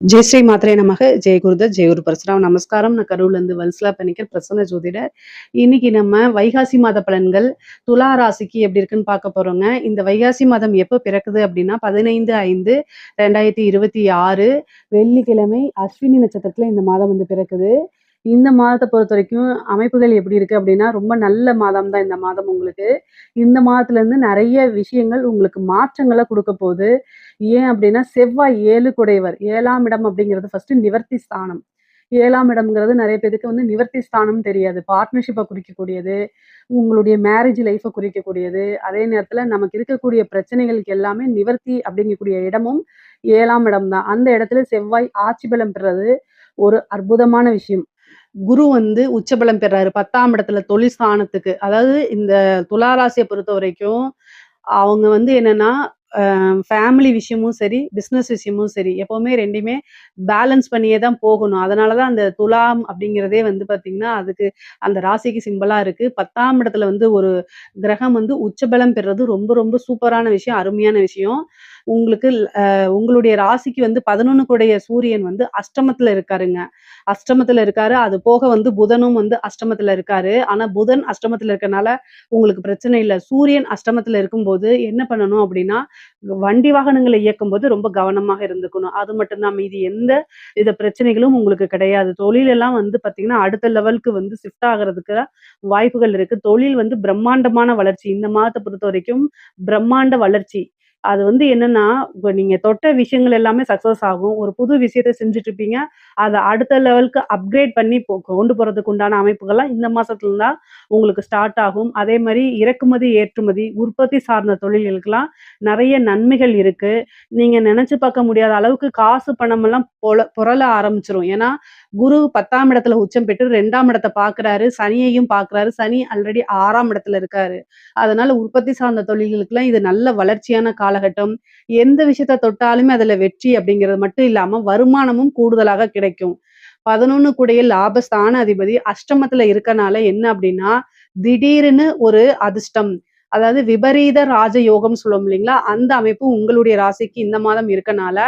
ஜெய் ஸ்ரீ மாத்ரே நமக. ஜெய் குருதத் ஜெய் குரு பரசுராம். நமஸ்காரம். நான் கரூர்லேருந்து வல்சலா பணிக்கர் பிரசன்ன ஜோதிடர். இன்னைக்கு நம்ம வைகாசி மாத பலன்கள் துலா ராசிக்கு எப்படி இருக்குன்னு பார்க்க போறோங்க. இந்த வைகாசி மாதம் எப்போ பிறக்குது அப்படின்னா 15/5/2026 வெள்ளிக்கிழமை அஸ்வினி நட்சத்திரத்துல இந்த மாதம் வந்து பிறக்குது. இந்த மாதத்தை பொறுத்த வரைக்கும் அமைப்புகள் எப்படி இருக்கு அப்படின்னா ரொம்ப நல்ல மாதம் தான் இந்த மாதம் உங்களுக்கு. இந்த மாதத்துல இருந்து நிறைய விஷயங்கள் உங்களுக்கு மாற்றங்களை கொடுக்க போகுது. ஏன் அப்படின்னா செவ்வாய் 7 குடையவர். 7ஆம் இடம் அப்படிங்கிறது ஃபர்ஸ்ட் நிவர்த்தி ஸ்தானம். 7ஆம் இடம்ங்கிறது நிறைய பேருக்கு வந்து நிவர்த்தி ஸ்தானம் தெரியாது. பார்ட்னர்ஷிப்பை குறிக்கக்கூடியது, உங்களுடைய மேரேஜ் லைஃப்பை குறிக்கக்கூடியது. அதே நேரத்துல நமக்கு இருக்கக்கூடிய பிரச்சனைகளுக்கு எல்லாமே நிவர்த்தி அப்படிங்கக்கூடிய இடமும் 7ஆம் இடம் தான். அந்த இடத்துல செவ்வாய் ஆட்சி பலம் பெறது ஒரு அற்புதமான விஷயம். குரு வந்து உச்சபலம் பெறாரு 10ஆம் இடத்துல தொழில் ஸ்தானத்துக்கு. அதாவது இந்த துலா ராசியை பொறுத்த வரைக்கும் அவங்க வந்து என்னன்னா ஃபேமிலி விஷயமும் சரி, பிஸ்னஸ் விஷயமும் சரி, எப்பவுமே 2யுமே பேலன்ஸ் பண்ணியே தான் போகணும். அதனால தான் அந்த துலாம் அப்படிங்கிறதே வந்து பார்த்தீங்கன்னா, அதுக்கு அந்த ராசிக்கு சிம்பலா இருக்கு. 10ஆம் இடத்துல வந்து ஒரு கிரகம் வந்து உச்சபலம் பெறுறது ரொம்ப ரொம்ப சூப்பரான விஷயம், அருமையான விஷயம். உங்களுக்கு உங்களுடைய ராசிக்கு வந்து 11 கூடைய சூரியன் வந்து அஷ்டமத்துல இருக்காருங்க. அஷ்டமத்துல இருக்காரு. அது போக வந்து புதனும் வந்து அஷ்டமத்துல இருக்காரு. ஆனா புதன் அஷ்டமத்துல இருக்கனால உங்களுக்கு பிரச்சனை இல்ல. சூரியன் அஷ்டமத்துல இருக்கும்போது என்ன பண்ணணும் அப்படின்னா, வண்டி வாகனங்களை இயக்கும்போது ரொம்ப கவனமாக இருந்துக்கணும். அது மட்டும் தான். மீதி எந்த வித பிரச்சனைகளும் உங்களுக்கு கிடையாது. தொழில் எல்லாம் வந்து பார்த்தீங்கன்னா, அடுத்த லெவலுக்கு வந்து ஷிஃப்ட் ஆகுறதுக்கு வாய்ப்புகள் இருக்கு. தொழில் வந்து பிரம்மாண்டமான வளர்ச்சி. இந்த மாதத்த பொறுத்தவரைக்கும் பிரம்மாண்ட வளர்ச்சி. அது வந்து என்னன்னா, இப்ப நீங்க தொட்ட விஷயங்கள் எல்லாமே சக்சஸ் ஆகும். ஒரு புது விஷயத்த செஞ்சுட்டு இருப்பீங்க. அத அடுத்த லெவலுக்கு அப்கிரேட் பண்ணி கொண்டு போறதுக்கு உண்டான அமைப்புகள்லாம் இந்த மாசத்துல தான் உங்களுக்கு ஸ்டார்ட் ஆகும். அதே மாரி இறக்குமதி, ஏற்றுமதி, உற்பத்தி சார்ந்த தொழில்களுக்கெல்லாம் நெறைய நன்மைகள் இருக்கு. நீங்க நெனச்சு பார்க்க முடியாத அளவுக்கு காசு, பணமெல்லாம் புரள ஆரம்பிச்சுரும். ஏன்னா, குரு 10ஆம் இடத்துல உச்சம் பெற்று 2ஆம் இடத்த பார்க்குறாரு. சனியையும் பார்க்குறாரு. சனி ஆல்ரெடி 6ஆம் இடத்துல இருக்காரு. அதனால உற்பத்தி சார்ந்த தொழில்களுக்கெல்லாம் இது நல்ல வளர்ச்சியான காலகட்டம். எந்த விஷயத்த தொட்டாலுமே அதுல வெற்றி அப்படிங்கிறது மட்டும் இல்லாம வருமானமும் கூடுதலாக கிடைக்கும். 11 கூடைய லாபஸ்தான அதிபதி அஷ்டமத்துல இருக்கனால என்ன அப்படின்னா, திடீர்னு ஒரு அதிர்ஷ்டம். அதாவது விபரீத ராஜயோகம் சொல்லுவோம் இல்லைங்களா? அந்த அமைப்பு உங்களுடைய ராசிக்கு இந்த மாதம் இருக்கனால,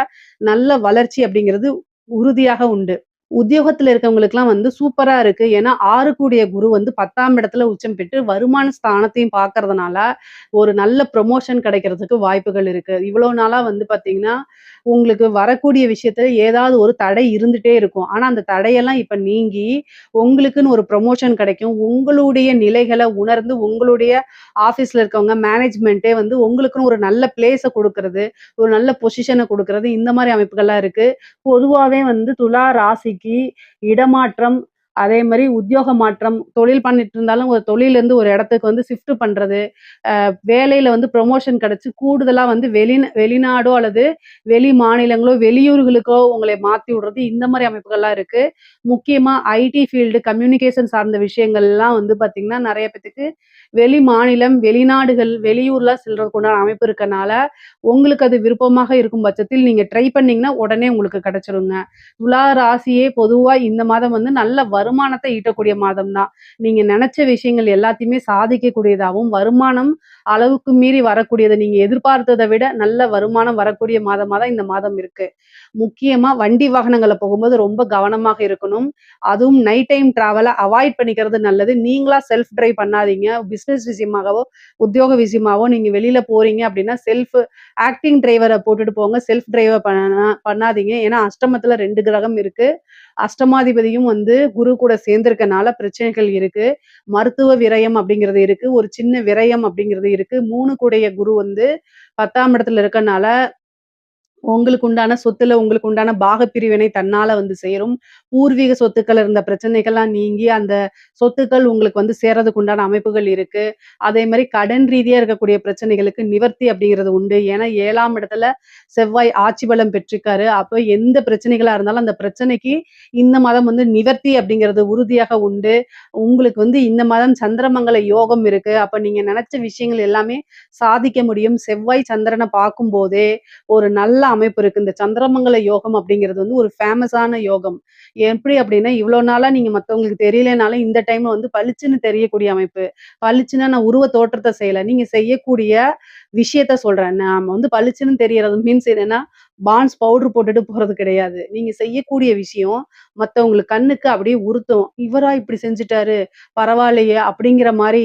நல்ல வளர்ச்சி அப்படிங்கிறது உறுதியாக உண்டு. உத்தியோகத்துல இருக்கவங்களுக்குலாம் வந்து சூப்பரா இருக்கு. ஏன்னா 6 கூடிய குரு வந்து 10ஆம் இடத்துல உச்சம் பெற்று வருமான ஸ்தானத்தையும் பார்க்கறதுனால, ஒரு நல்ல ப்ரமோஷன் கிடைக்கிறதுக்கு வாய்ப்புகள் இருக்கு. இவ்வளோ நாளா வந்து பார்த்தீங்கன்னா, உங்களுக்கு வரக்கூடிய விஷயத்துல ஏதாவது ஒரு தடை இருந்துட்டே இருக்கும். ஆனா அந்த தடையெல்லாம் இப்ப நீங்கி, உங்களுக்குன்னு ஒரு ப்ரமோஷன் கிடைக்கும். உங்களுடைய நிலைகள உணர்ந்து, உங்களுடைய ஆஃபீஸ்ல இருக்கவங்க மேனேஜ்மென்ட்டே வந்து உங்களுக்குன்னு ஒரு நல்ல பிளேஸ குடுக்குறது, ஒரு நல்ல பொசிஷன குடுக்குறது, இந்த மாரி அமைப்புகள்லாம் இருக்கு. பொதுவாவே வந்து துலா ராசிக்கு இடமாற்றம், அதே மாரி உத்தியோக மாற்றம், தொழில் பண்ணிட்டு இருந்தாலும் ஒரு தொழில்லேருந்து ஒரு இடத்துக்கு வந்து ஷிஃப்ட் பண்றது, வேலையில வந்து ப்ரமோஷன் கிடைச்சு கூடுதலா வந்து வெளிநாடோ அல்லது வெளி மாநிலங்களோ, வெளியூர்களுக்கோ உங்களை மாத்தி விடுறது, இந்த மாரி அமைப்புகள்லாம் இருக்கு. முக்கியமா ஐடி ஃபீல்டு, கம்யூனிகேஷன் சார்ந்த விஷயங்கள்லாம் வந்து பார்த்தீங்கன்னா, நெறைய பேத்துக்கு வெளி மாநிலம், வெளிநாடுகள், வெளியூர்லாம் செல்றதுக்கு உண்டான அமைப்பு இருக்கனால, உங்களுக்கு அது விருப்பமாக இருக்கும் பட்சத்தில் நீங்க ட்ரை பண்ணீங்கன்னா, உடனே உங்களுக்கு கிடைச்சிருங்க. துலா ராசியே பொதுவா இந்த மாதம் வந்து நல்ல வருமானத்த ஈட்டக்கூடிய மாதம் தான். நீங்க நெனச்ச விஷயங்கள் எல்லாத்தையுமே சாதிக்கக்கூடியதாவும், வருமானம் அளவுக்கு மீறி வரக்கூடியது. நீங்க எதிர்பார்த்தத விட நல்ல வருமானம் வரக்கூடிய மாதமா தான் இந்த மாதம் இருக்கு. முக்கியமா வண்டி வாகனங்கள்ல போகும்போது ரொம்ப கவனமாக இருக்கணும். அதுவும் நைட் டைம் டிராவல அவாய்ட் பண்ணிக்கிறது நல்லது. நீங்களா செல்ஃப் டிரைவ் பண்ணாதீங்க. பிசினஸ் விஷயமாகவோ, உத்தியோக விஷயமாவோ நீங்க வெளியில போறீங்க அப்படின்னா, ஆக்டிங் டிரைவர போட்டுட்டு போங்க. செல்ஃப் டிரைவ பண்ணாதீங்க. ஏன்னா அஷ்டமத்துல 2 கிரகம் இருக்கு. அஷ்டமாதிபதியும் வந்து குரு கூட சேர்ந்திருக்கனால பிரச்சனைகள் இருக்கு. மருத்துவ விரயம் அப்படிங்கிறது இருக்கு. ஒரு சின்ன விரயம் அப்படிங்கிறது இருக்கு. 3 கூடைய குரு வந்து 10ஆம் இடத்துல இருக்கனால உங்களுக்கு உண்டான சொத்துல உங்களுக்கு உண்டான பாகப்பிரிவினை தன்னால வந்து சேரும். பூர்வீக சொத்துக்கள் இருந்த பிரச்சனைகள்லாம் நீங்கி, அந்த சொத்துக்கள் உங்களுக்கு வந்து சேர்றதுக்கு உண்டான அமைப்புகள் இருக்கு. அதே மாரி கடன் ரீதியா இருக்கக்கூடிய பிரச்சனைகளுக்கு நிவர்த்தி அப்படிங்கிறது உண்டு. ஏன்னா 7ஆம் இடத்துல செவ்வாய் ஆட்சி பலம் பெற்றிருக்காரு. அப்ப எந்த பிரச்சனைகளா இருந்தாலும் அந்த பிரச்சனைக்கு இந்த மாதம் வந்து நிவர்த்தி அப்படிங்கிறது உறுதியாக உண்டு. உங்களுக்கு வந்து இந்த மாதம் சந்திரமங்கல யோகம் இருக்கு. அப்ப நீங்க நெனச்ச விஷயங்கள் எல்லாமே சாதிக்க முடியும். செவ்வாய் சந்திரன பார்க்கும்போதே ஒரு நல்ல அமைப்பு இருக்கு. இந்த சந்திரமங்கல யோகம் அப்படிங்கிறது வந்து ஒரு ஃபேமஸான யோகம். எப்படி அப்படின்னா, இவ்வளோ நாளா நீங்க மத்தவங்களுக்கு தெரியலனாலும் இந்த டைம்ல வந்து பளிச்சுன்னு தெரியக்கூடிய அமைப்பு. பளிச்சுன்னா நான் உருவ தோற்றத்த செய்யல. நீங்க செய்யக்கூடிய விஷயத்த சொல்றேன். நாம வந்து பளிச்சுன்னு தெரியறது மீன்ஸ் என்னன்னா, பாண்ட்ஸ் பவுடர் போட்டுட்டு போறது கிடையாது. நீங்க செய்யக்கூடிய விஷயம் மத்தவங்களுக்கு கண்ணுக்கு அப்படியே உறுத்தும். "இவரா இப்படி செஞ்சுட்டாரு, பரவாயில்லையே!" அப்படிங்கிற மாரி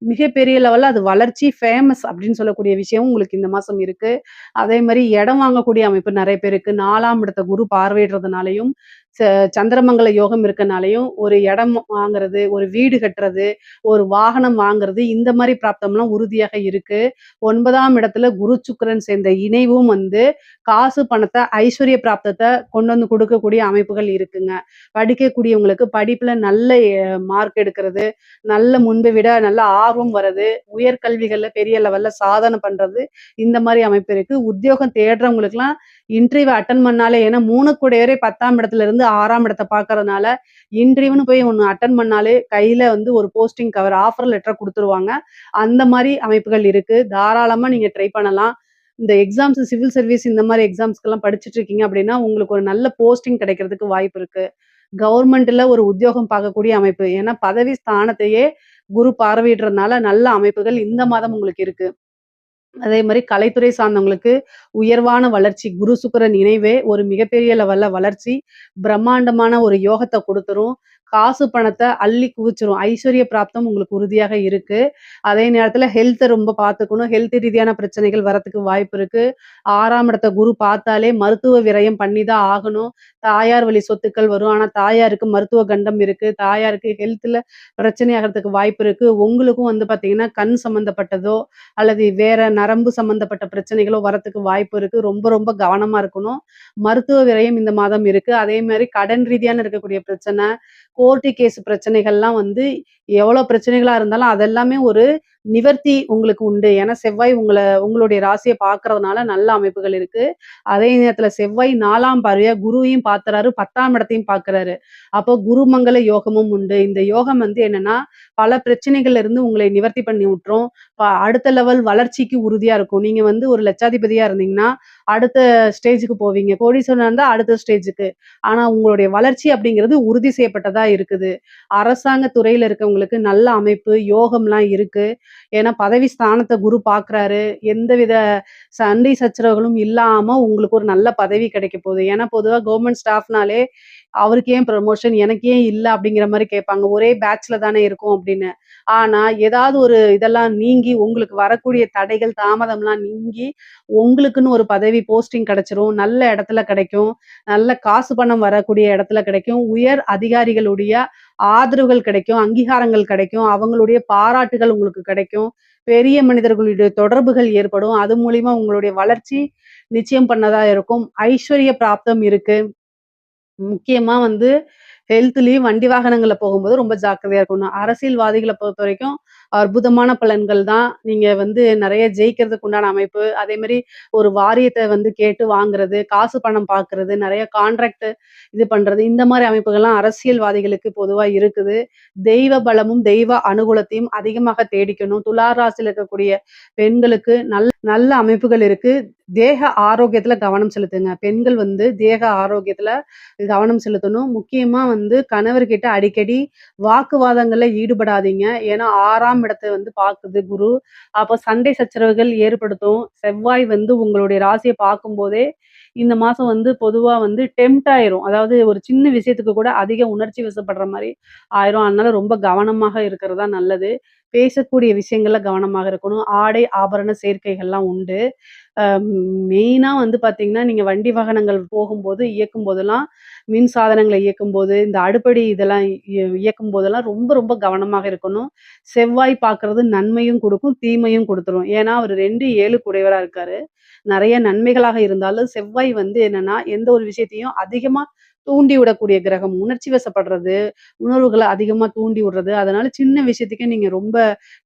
மிகப்பெரிய லெவல்ல அது வளர்ச்சி, ஃபேமஸ் அப்படின்னு சொல்லக்கூடிய விஷயம் உங்களுக்கு இந்த மாசம் இருக்கு. அதே மாரி இடம் வாங்கக்கூடிய அமைப்பு நெறைய பேருக்கு 4ஆம் இடத்த குரு பார்வையிடுறதுனாலயும், ச சந்திரமங்கல யோகம் இருக்கனாலயும், ஒரு இடம் வாங்குறது, ஒரு வீடு கட்டுறது, ஒரு வாகனம் வாங்குறது, இந்த மாரி பிராப்தம்லாம் உறுதியாக இருக்கு. 9ஆம் இடத்துல குரு, சுக்கிரன் சேர்ந்த இணைவும் வந்து காசு, பணத்த, ஐஸ்வர்ய பிராப்தத்த கொண்டு வந்து குடுக்கக்கூடிய அமைப்புகள் இருக்குங்க. படிக்கக்கூடியவங்களுக்கு படிப்புல நல்ல மார்க் எடுக்கிறது, நல்ல முன்பை விட நல்ல ஆர்வம் வர்றது, உயர்கல்விகள்ல பெரிய லெவல்ல சாதனை பண்றது, இந்த மாரி அமைப்பு இருக்கு. உத்தியோகம் தேடுறவங்களுக்குலாம் இன்டர்வியூ அட்டெண்ட் பண்ணாலே ஏன்னா 3 கூடையவரே 10ஆம் இடத்துல இருந்து 6ஆம் இடத்த பார்க்கறதுனால, இன்டர்வியூன்னு போய் ஒண்ணு அட்டெண்ட் பண்ணாலே கையில வந்து ஒரு போஸ்டிங் கவர் ஆஃபர் லெட்டர் குடுத்துருவாங்க. அந்த மாரி அமைப்புகள் இருக்கு. தாராளமா நீங்க ட்ரை பண்ணலாம். இந்த எக்ஸாம்ஸ் சிவில் சர்வீஸ் இந்த மாரி எக்ஸாம்ஸ்க்கெல்லாம் படிச்சுட்டு இருக்கீங்க அப்படின்னா, உங்களுக்கு ஒரு நல்ல போஸ்டிங் கிடைக்கிறதுக்கு வாய்ப்பு இருக்கு. கவர்மெண்ட்ல ஒரு உத்தியோகம் பார்க்கக்கூடிய அமைப்பு. ஏன்னா பதவி ஸ்தானத்தையே குரு பார்வையிடுறதுனால நல்ல அமைப்புகள் இந்த மாதம் உங்களுக்கு இருக்கு. அதே மாரி கலைத்துறை சார்ந்தவங்களுக்கு உயர்வான வளர்ச்சி. குரு, சுக்கிரன் இணைவே ஒரு மிகப்பெரிய லெவல்ல வளர்ச்சி, பிரம்மாண்டமான ஒரு யோகத்த குடுத்துரும். காசு, பணத்த அள்ளி குவிச்சிரும். ஐஸ்வர்ய பிராப்தம் உங்களுக்கு உறுதியாக இருக்கு. அதே நேரத்தில ஹெல்த்த ரொம்ப பார்த்துக்கணும். ஹெல்த் ரீதியான பிரச்சனைகள் வரத்துக்கு வாய்ப்பு இருக்கு. 6ஆம் இடத்த குரு பார்த்தாலே மருத்துவ விரயம் பண்ணி தான் ஆகணும். தாயார் வழி சொத்துக்கள் வரும். ஆனா தாயாருக்கு மருத்துவ கண்டம் இருக்கு. தாயாருக்கு ஹெல்த்ல பிரச்சனை ஆகறதுக்கு வாய்ப்பு இருக்கு. உங்களுக்கும் வந்து பார்த்தீங்கன்னா, கண் சம்மந்தப்பட்டதோ அல்லது வேற நரம்பு சம்மந்தப்பட்ட பிரச்சனைகளோ வரத்துக்கு வாய்ப்பு இருக்கு. ரொம்ப ரொம்ப கவனமா இருக்கணும். மருத்துவ விரயம் இந்த மாதம் இருக்கு. அதே மாரி கடன் ரீதியான இருக்கக்கூடிய பிரச்சனை, கோர்ட்டு கேஸ் பிரச்சனைகள்லாம் வந்து எவ்வளோ பிரச்சனைகளா இருந்தாலும் அதெல்லாமே ஒரு நிவர்த்தி உங்களுக்கு உண்டு. ஏன்னா செவ்வாய் உங்களுடைய ராசிய பார்க்கறதுனால நல்ல அமைப்புகள் இருக்கு. அதே நேரத்தில செவ்வாய் 4ஆம் பார்வையா குருவையும் பார்த்துறாரு, 10ஆம் இடத்தையும் பார்க்குறாரு. அப்போ குருமங்கள யோகமும் உண்டு. இந்த யோகம் வந்து என்னன்னா, பல பிரச்சனைகள்ல இருந்து உங்களை நிவர்த்தி பண்ணி விட்டுரும். அடுத்த லெவல் வளர்ச்சிக்கு உறுதியா இருக்கும். நீங்க வந்து ஒரு லட்சாதிபதியா இருந்தீங்கன்னா, அடுத்த ஸ்டேஜ்க்கு போவீங்க. கோடீஸ்வரனா இருந்தா அடுத்த ஸ்டேஜ்க்கு. ஆனா உங்களுடைய வளர்ச்சி அப்படிங்கிறது உறுதி செய்யப்பட்டதா இருக்குது. அரசாங்க துறையில இருக்கவங்களுக்கு நல்ல அமைப்பு, யோகம்லாம் இருக்கு. ஏன்னா பதவி ஸ்தானத்த குரு பார்க்குறாரு. எந்தவித சண்டை சச்சரவுகளும் இல்லாம உங்களுக்கு ஒரு நல்ல பதவி கிடைக்க போகுது. ஏன்னா பொதுவா கவர்மெண்ட் ஸ்டாஃப்னாலே, "அவருக்கு ஏன் ப்ரமோஷன்? எனக்கு ஏன் இல்ல?" அப்படிங்கிற மாரி கேட்பாங்க. ஒரே பேட்ச்ல தானே இருக்கோம் அப்படின்னு. ஆனா ஏதாவது ஒரு இதெல்லாம் நீங்கி உங்களுக்கு வரக்கூடிய தடைகள், தாமதம்லாம் நீங்கி, உங்களுக்குன்னு ஒரு பதவி போஸ்டிங் கிடைச்சிரும். நல்ல இடத்துல கிடைக்கும். நல்ல காசு பணம் வரக்கூடிய இடத்துல கிடைக்கும். உயர் அதிகாரிகளுடைய ஆதரவுகள் கிடைக்கும். அங்கீகாரங்கள் கிடைக்கும். அவங்களுடைய பாராட்டுகள் உங்களுக்கு கிடைக்கும். பெரிய மனிதர்களுடைய தொடர்புகள் ஏற்படும். அது மூலியமா உங்களுடைய வளர்ச்சி நிச்சயம் பண்ணதா இருக்கும். ஐஸ்வர்ய பிராப்தம் இருக்கு. முக்கியமா வந்து ஹெல்த்லயும் வண்டி வாகனங்கள்ல போகும்போது ரொம்ப ஜாக்கிரதையா இருக்கணும். அரசியல்வாதிகள பொறுத்தவரைக்கும் அற்புதமான பலன்கள் தான். நீங்க வந்து நெறைய ஜெயிக்கிறதுக்கு உண்டான அமைப்பு. அதேமாரி ஒரு வாரியத்த வந்து கேட்டு வாங்குறது, காசு பணம் பார்க்கறது, நெறைய கான்ட்ராக்ட் இது பண்றது, இந்த மாரி அமைப்புகள்லாம் அரசியல்வாதிகளுக்கு பொதுவா இருக்குது. தெய்வ பலமும், தெய்வ அனுகூலத்தையும் அதிகமாக தேடிக்கணும். துலா ராசியில இருக்கக்கூடிய பெண்களுக்கு நல்ல அமைப்புகள் இருக்கு. தேக ஆரோக்கியத்துல கவனம் செலுத்துங்க. பெண்கள் வந்து தேக ஆரோக்கியத்துல கவனம் செலுத்தணும். முக்கியமா வந்து கணவர்கிட்ட அடிக்கடி வாக்குவாதங்கள்ல ஈடுபடாதீங்க. ஏன்னா 6ஆம் இடத்த வந்து பாக்குது குரு. அப்ப சண்டை சச்சரவுகள் ஏற்படுத்தும். செவ்வாய் வந்து உங்களுடைய ராசிய பார்க்கும்போதே, இந்த மாசம் வந்து பொதுவா வந்து டெம்ப்ட் ஆயிரும். அதாவது ஒரு சின்ன விஷயத்துக்கு கூட அதிக உணர்ச்சி வசப்படுற மாரி ஆயிரும். அதனால ரொம்ப கவனமாக இருக்கிறது தான் நல்லது. பேசக்கூடிய விஷயங்கள்ல கவனமாக இருக்கணும். ஆடை, ஆபரண சேர்க்கைகள்லாம் உண்டு. அ மெயினா வந்து பார்த்தீங்கன்னா, நீங்க வண்டி வாகனங்கள் போகும்போது, இயக்கும்போதெல்லாம் மின் சாதனங்கள இயக்கும்போது, இந்த அடுப்படி இதெல்லாம் இயக்கும்போதெல்லாம் ரொம்ப ரொம்ப கவனமாக இருக்கணும். செவ்வாய் பார்க்கறது நன்மையும் குடுக்கும், தீமையும் குடுத்துரும். ஏன்னா, அவரு 2, 7 உடையவரா இருக்காரு. நெறைய நன்மைகளாக இருந்தாலும், செவ்வாய் வந்து என்னன்னா, எந்த ஒரு விஷயத்தையும் அதிகமா தூண்டி விடக்கூடிய கிரகம். உணர்ச்சி வசப்படுறது, உணர்வுகள அதிகமா தூண்டி விடுறது. அதனால சின்ன விஷயத்துக்கே நீங்க ரொம்ப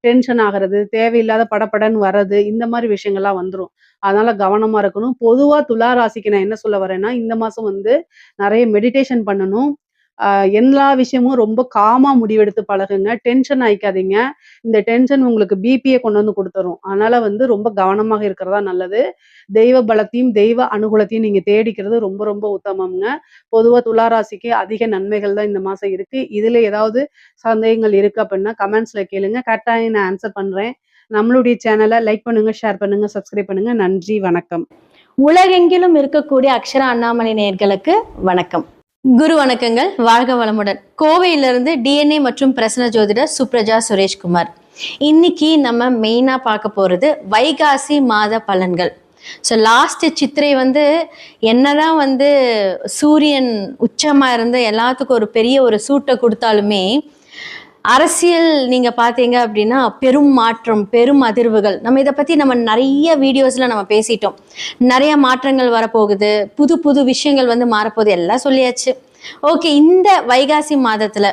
டென்ஷன் ஆகுறது, தேவையில்லாத படபடன்னு வர்றது, இந்த மாரி விஷயங்கள்லாம் வந்துரும். அதனால கவனமா இருக்கணும். பொதுவா துலா ராசிக்கு நான் என்ன சொல்ல வரேன்னா, இந்த மாசம் வந்து நெறைய மெடிடேஷன் பண்ணணும். அ எல்லா விஷயமும் ரொம்ப காமா முடிவெடுத்து பழகுங்க. டென்ஷன் ஆயிக்காதீங்க. இந்த டென்ஷன் உங்களுக்கு பிபிய கொண்டு வந்து குடுத்துரும். அதனால வந்து ரொம்ப கவனமாக இருக்கிறது தான் நல்லது. தெய்வ பலத்தையும், தெய்வ அனுகூலத்தையும் நீங்க தேடிக்கிறது ரொம்ப ரொம்ப உத்தமம்ங்க. பொதுவா துலா ராசிக்கு அதிக நன்மைகள் தான் இந்த மாசம் இருக்கு. இதுல ஏதாவது சந்தேகங்கள் இருக்கு அப்டின்னா கமெண்ட்ஸ்ல கேளுங்க. கட்டாயம் நான் ஆன்சர் பண்றேன். நம்மளுடைய சேனல லைக் பண்ணுங்க, ஷேர் பண்ணுங்க, சப்ஸ்கிரைப் பண்ணுங்க. நன்றி, வணக்கம். உலகெங்கிலும் இருக்கக்கூடிய அக்ஷரா அண்ணாமலை நேயர்களுக்கு வணக்கம். குரு வணக்கங்கள். வாழ்க வளமுடன். கோவையிலிருந்து டிஎன்ஏ மற்றும் பிரசன்ன ஜோதிடர் சுப்ரஜா சுரேஷ்குமார். இன்னைக்கு நம்ம மெயினா பார்க்க போறது வைகாசி மாத பலன்கள். ஸோ லாஸ்ட் சித்திரை என்னதான் சூரியன் உச்சமா இருந்து எல்லாத்துக்கும் ஒரு பெரிய ஒரு சூட்டை கொடுத்தாலுமே அரசியல் நீங்க பாத்தீங்க அப்படின்னா பெரும் மாற்றம், பெரும் அதிர்வுகள். நம்ம இதை பத்தி நம்ம நிறைய வீடியோஸ்ல நம்ம பேசிட்டோம். நிறைய மாற்றங்கள் வரப்போகுது, புது புது விஷயங்கள் மாறப்போகுது, எல்லாம் சொல்லியாச்சு. ஓகே, இந்த வைகாசி மாதத்துல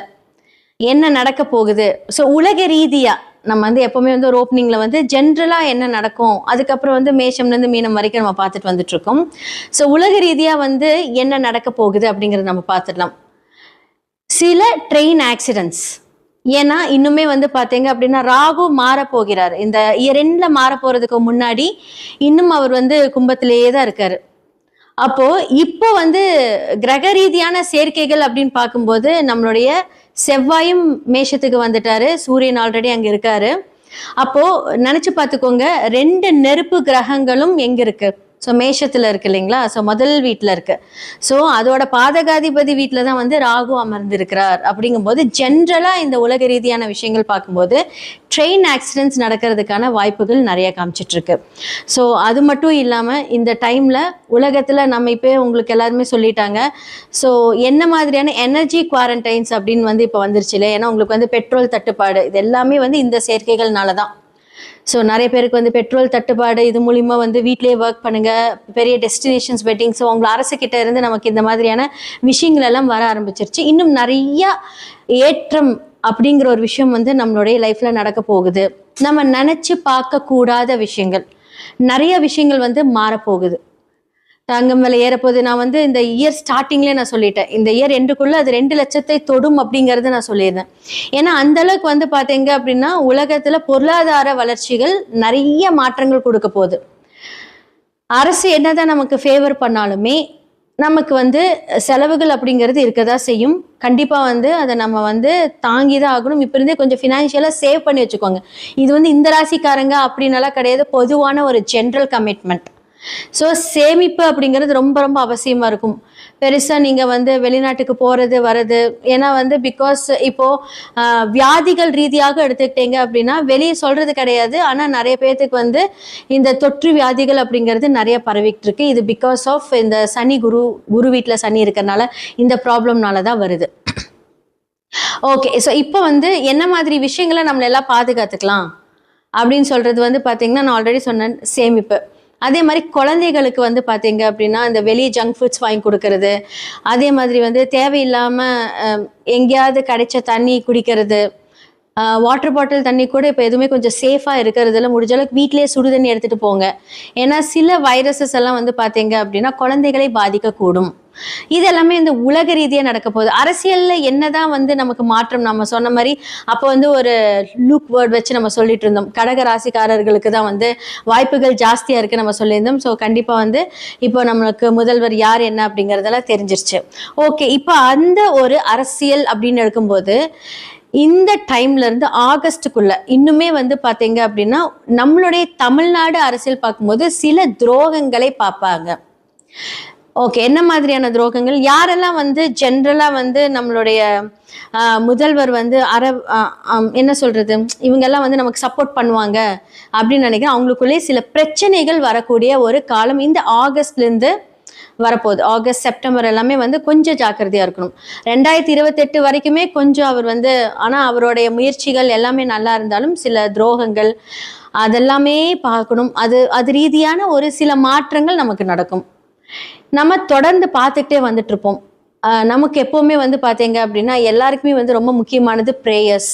என்ன நடக்க போகுது? ஸோ உலக ரீதியா நம்ம எப்பவுமே ஒரு ஓப்பனிங்ல ஜென்ரலா என்ன நடக்கும், அதுக்கப்புறம் மேஷம்ல இருந்து மீனம் வரைக்கும் நம்ம பார்த்துட்டு வந்துட்டு இருக்கோம். ஸோ உலக ரீதியா என்ன நடக்க போகுது அப்படிங்கறத நம்ம பார்த்துடலாம். சில ட்ரெயின் ஆக்சிடென்ட்ஸ், ஏன்னா இன்னுமே பாத்தீங்க அப்படின்னா ராகு மாற போகிறார். இந்த இயர் எண்ட்ல மாற போறதுக்கு முன்னாடி இன்னும் அவர் கும்பத்திலேயே தான் இருக்காரு. அப்போ இப்போ கிரக ரீதியான சேர்க்கைகள் அப்படின்னு பார்க்கும்போது நம்மளுடைய செவ்வாயும் மேஷத்துக்கு வந்துட்டாரு, சூரியன் ஆல்ரெடி அங்க இருக்காரு. அப்போ நினைச்சு பார்த்துக்கோங்க, 2 நெருப்பு கிரகங்களும் எங்க இருக்கு? ஸோ மேஷத்துல இருக்கு இல்லைங்களா? ஸோ முதல் வீட்டில் இருக்கு. ஸோ அதோட பாதகாதிபதி வீட்டில் தான் ராகு அமர்ந்திருக்கிறார். அப்படிங்கும்போது ஜென்ரலா இந்த உலக ரீதியான விஷயங்கள் பார்க்கும்போது ட்ரெயின் ஆக்சிடென்ட்ஸ் நடக்கிறதுக்கான வாய்ப்புகள் நிறைய காமிச்சிட்டு இருக்கு. ஸோ அது மட்டும் இல்லாமல் இந்த டைம்ல உலகத்துல நம்ம இப்போ உங்களுக்கு எல்லாருமே சொல்லிட்டாங்க. ஸோ என்ன மாதிரியான எனர்ஜி குவாரண்டைன்ஸ் அப்படின்னு இப்போ வந்துருச்சு இல்லை? ஏன்னா உங்களுக்கு பெட்ரோல் தட்டுப்பாடு, இது எல்லாமே இந்த சேர்க்கைகள்னால தான். ஸோ நிறைய பேருக்கு பெட்ரோல் தட்டுப்பாடு, இது மூலிமா வீட்லேயே ஒர்க் பண்ணுங்க, பெரிய டெஸ்டினேஷன்ஸ் வெட்டிங். ஸோ உங்களை அரசுக்கிட்ட இருந்து நமக்கு இந்த மாதிரியான விஷயங்கள் எல்லாம் வர ஆரம்பிச்சிருச்சு. இன்னும் நிறைய ஏற்றம் அப்படிங்கிற ஒரு விஷயம் நம்மளுடைய லைஃப்ல நடக்க போகுது. நம்ம நினைச்சு பார்க்க கூடாத விஷயங்கள், நிறைய விஷயங்கள் மாறப்போகுது. தங்கம் விலை ஏறப்போகுது. நான் இந்த இயர் ஸ்டார்டிங்லேயே நான் சொல்லிட்டேன், இந்த இயர் எண்டுக்குள்ள அது 2 லட்சத்தை தொடும் அப்படிங்கறத நான் சொல்லியிருந்தேன். ஏன்னா அந்த அளவுக்கு பாத்தீங்க அப்படின்னா உலகத்துல பொருளாதார வளர்ச்சிகள் நிறைய மாற்றங்கள் கொடுக்க போகுது. அரசு என்னதான் நமக்கு ஃபேவர் பண்ணாலுமே நமக்கு செலவுகள் அப்படிங்கிறது இருக்கதான் செய்யும். கண்டிப்பா அதை நம்ம தாங்கிதான் ஆகணும். இப்ப இருந்தே கொஞ்சம் ஃபினான்ஷியலா சேவ் பண்ணி வச்சுக்கோங்க. இது இந்த ராசிக்காரங்க அப்படின்னாலாம் கிடையாது, பொதுவான ஒரு ஜென்ரல் கமிட்மெண்ட். ஸோ சேமிப்பு அப்படிங்கிறது ரொம்ப ரொம்ப அவசியமா இருக்கும். பெருசா நீங்க வெளிநாட்டுக்கு போறது வர்றது, ஏன்னா பிகாஸ் இப்போ வியாதிகள் ரீதியாக எடுத்துக்கிட்டீங்க அப்படின்னா வெளியே சொல்றது கிடையாது, ஆனா நிறைய பேர்த்துக்கு இந்த தொற்று வியாதிகள் அப்படிங்கிறது நிறைய பரவிட்டு இருக்கு. இது பிகாஸ் ஆஃப் இந்த சனி குரு வீட்டுல சனி இருக்கிறதுனால இந்த ப்ராப்ளம்னால தான் வருது. ஓகே, ஸோ இப்போ என்ன மாதிரி விஷயங்களை நம்மள எல்லாம் பாதுகாத்துக்கலாம் அப்படின்னு சொல்றது பாத்தீங்கன்னா, நான் ஆல்ரெடி சொன்னேன், சேமிப்பு. அதே மாதிரி குழந்தைகளுக்கு பாத்தீங்க அப்படின்னா இந்த வெளியே ஜங்க் ஃபுட்ஸ் வாங்கி கொடுக்கறது, அதே மாதிரி தேவையில்லாம எங்கேயாவது கிடைச்ச தண்ணி குடிக்கிறது, வாட்டர் பாட்டில் தண்ணி கூட இப்போ எதுவுமே கொஞ்சம் சேஃபாக இருக்கிறதுல முடிஞ்ச அளவுக்கு வீட்டிலேயே சுடு தண்ணி எடுத்துகிட்டு போங்க. ஏன்னா சில வைரஸஸ் எல்லாம் பார்த்தீங்க அப்படின்னா குழந்தைகளை பாதிக்கக்கூடும். இது எல்லாமே இந்த உலக ரீதியாக நடக்க போகுது. அரசியலில் என்னதான் நமக்கு மாற்றம், நம்ம சொன்ன மாதிரி அப்போ ஒரு லூக் வேர்ட் வச்சு நம்ம சொல்லிட்டு இருந்தோம், கடக ராசிக்காரர்களுக்கு தான் வாய்ப்புகள் ஜாஸ்தியாக இருக்குது நம்ம சொல்லியிருந்தோம். ஸோ கண்டிப்பாக இப்போ நம்மளுக்கு முதல்வர் யார் என்ன அப்படிங்கிறதெல்லாம் தெரிஞ்சிருச்சு. ஓகே, இப்போ அந்த ஒரு அரசியல் அப்படின்னு எடுக்கும்போது இந்த டைம்ல இருந்து ஆகஸ்டுக்குள்ள இன்னுமே பாத்தீங்க அப்படின்னா நம்மளுடைய தமிழ்நாடு அரசியல் பார்க்கும்போது சில துரோகங்களை பார்ப்பாங்க. ஓகே, என்ன மாதிரியான துரோகங்கள்? யாரெல்லாம் ஜென்ரலா நம்மளுடைய முதல்வர் என்ன சொல்றது, இவங்கெல்லாம் நமக்கு சப்போர்ட் பண்ணுவாங்க அப்படின்னு நினைக்கிறேன். அவங்களுக்குள்ளே சில பிரச்சனைகள் வரக்கூடிய ஒரு காலம் இந்த ஆகஸ்ட்ல இருந்து வரப்போகுது. ஆகஸ்ட் செப்டம்பர் எல்லாமே கொஞ்சம் ஜாக்கிரதையா இருக்கணும். 2028 வரைக்குமே கொஞ்சம் அவர் ஆனா அவருடைய முயற்சிகள் எல்லாமே நல்லா இருந்தாலும் சில துரோகங்கள் அதெல்லாமே பார்க்கணும். அது ரீதியான ஒரு சில மாற்றங்கள் நமக்கு நடக்கும். நம்ம தொடர்ந்து பார்த்துக்கிட்டே வந்துட்டு இருப்போம். நமக்கு எப்பவுமே பாத்தீங்க அப்படின்னா எல்லாருக்குமே ரொம்ப முக்கியமானது பிரேயர்ஸ்.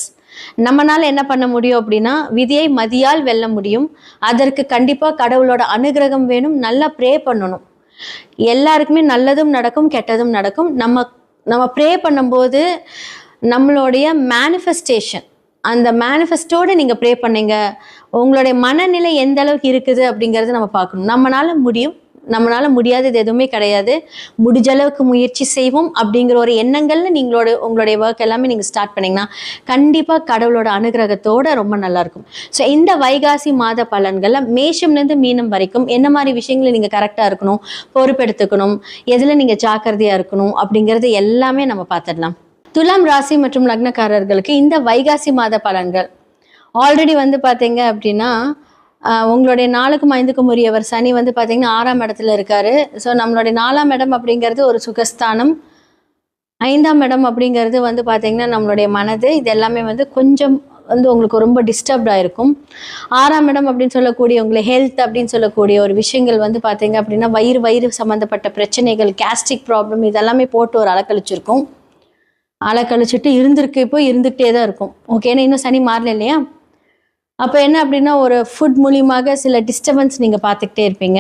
நம்மனால என்ன பண்ண முடியும் அப்படின்னா விதியை மதியால் வெல்ல முடியும். அதற்கு கண்டிப்பா கடவுளோட அனுகிரகம் வேணும். நல்லா ப்ரே பண்ணணும். எல்லாருக்குமே நல்லதும் நடக்கும், கெட்டதும் நடக்கும். நம்ம ப்ரே பண்ணும்போது நம்மளுடைய மேனிஃபெஸ்டேஷன், அந்த மேனிஃபெஸ்டோட நீங்க ப்ரே பண்ணீங்க, உங்களுடைய மனநிலை எந்த அளவுக்கு இருக்குது அப்படிங்கறத நம்ம பார்க்கணும். நம்மளால முடியும், நம்மளால முடியாதது எதுவுமே கிடையாது. முடிஞ்ச அளவுக்கு முயற்சி செய்வோம் அப்படிங்கிற ஒரு எண்ணங்கள்ல உங்களுடைய ஒர்க் எல்லாமே நீங்க ஸ்டார்ட் பண்ணீங்கன்னா கண்டிப்பா கடவுளோட அனுகிரகத்தோட ரொம்ப நல்லா இருக்கும். ஸோ இந்த வைகாசி மாத பலன்கள்ல மேஷம்லேருந்து மீனம் வரைக்கும் என்ன மாதிரி விஷயங்களை நீங்க கரெக்டா இருக்கணும், பொறுப்பெடுத்துக்கணும், எதுல நீங்க ஜாக்கிரதையா இருக்கணும் அப்படிங்கிறது எல்லாமே நம்ம பார்த்துடலாம். துலாம் ராசி மற்றும் லக்னக்காரர்களுக்கு இந்த வைகாசி மாத பலன்கள் ஆல்ரெடி வந்து பார்த்தீங்க அப்படின்னா உங்களுடைய 4க்கும் 5க்கும் உரியவர் சனி வந்து பார்த்தீங்கன்னா 6ஆம் இடத்துல இருக்காரு. ஸோ நம்மளுடைய 4ஆம் இடம் அப்படிங்கிறது ஒரு சுகஸ்தானம், 5ஆம் இடம் அப்படிங்கிறது வந்து பார்த்தீங்கன்னா நம்மளுடைய மனது. இது எல்லாமே வந்து கொஞ்சம் வந்து உங்களுக்கு ரொம்ப டிஸ்டர்ப்டாக இருக்கும். 6ஆம் இடம் அப்படின்னு சொல்லக்கூடிய உங்களை ஹெல்த் அப்படின்னு சொல்லக்கூடிய ஒரு விஷயங்கள் வந்து பார்த்தீங்க அப்படின்னா வயிறு சம்மந்தப்பட்ட பிரச்சனைகள், கேஸ்ட்ரிக் ப்ராப்ளம் இதெல்லாமே போட்டு ஒரு அலக்கழிச்சிருக்கும். அலக்கழிச்சிட்டு இருந்துகிட்டே தான் இருக்கும். ஓகேன்னா இன்னும் சனி மாறல இல்லையா? அப்போ என்ன அப்படின்னா ஒரு ஃபுட் மூலியமாக சில டிஸ்டர்பன்ஸ் நீங்கள் பார்த்துக்கிட்டே இருப்பீங்க.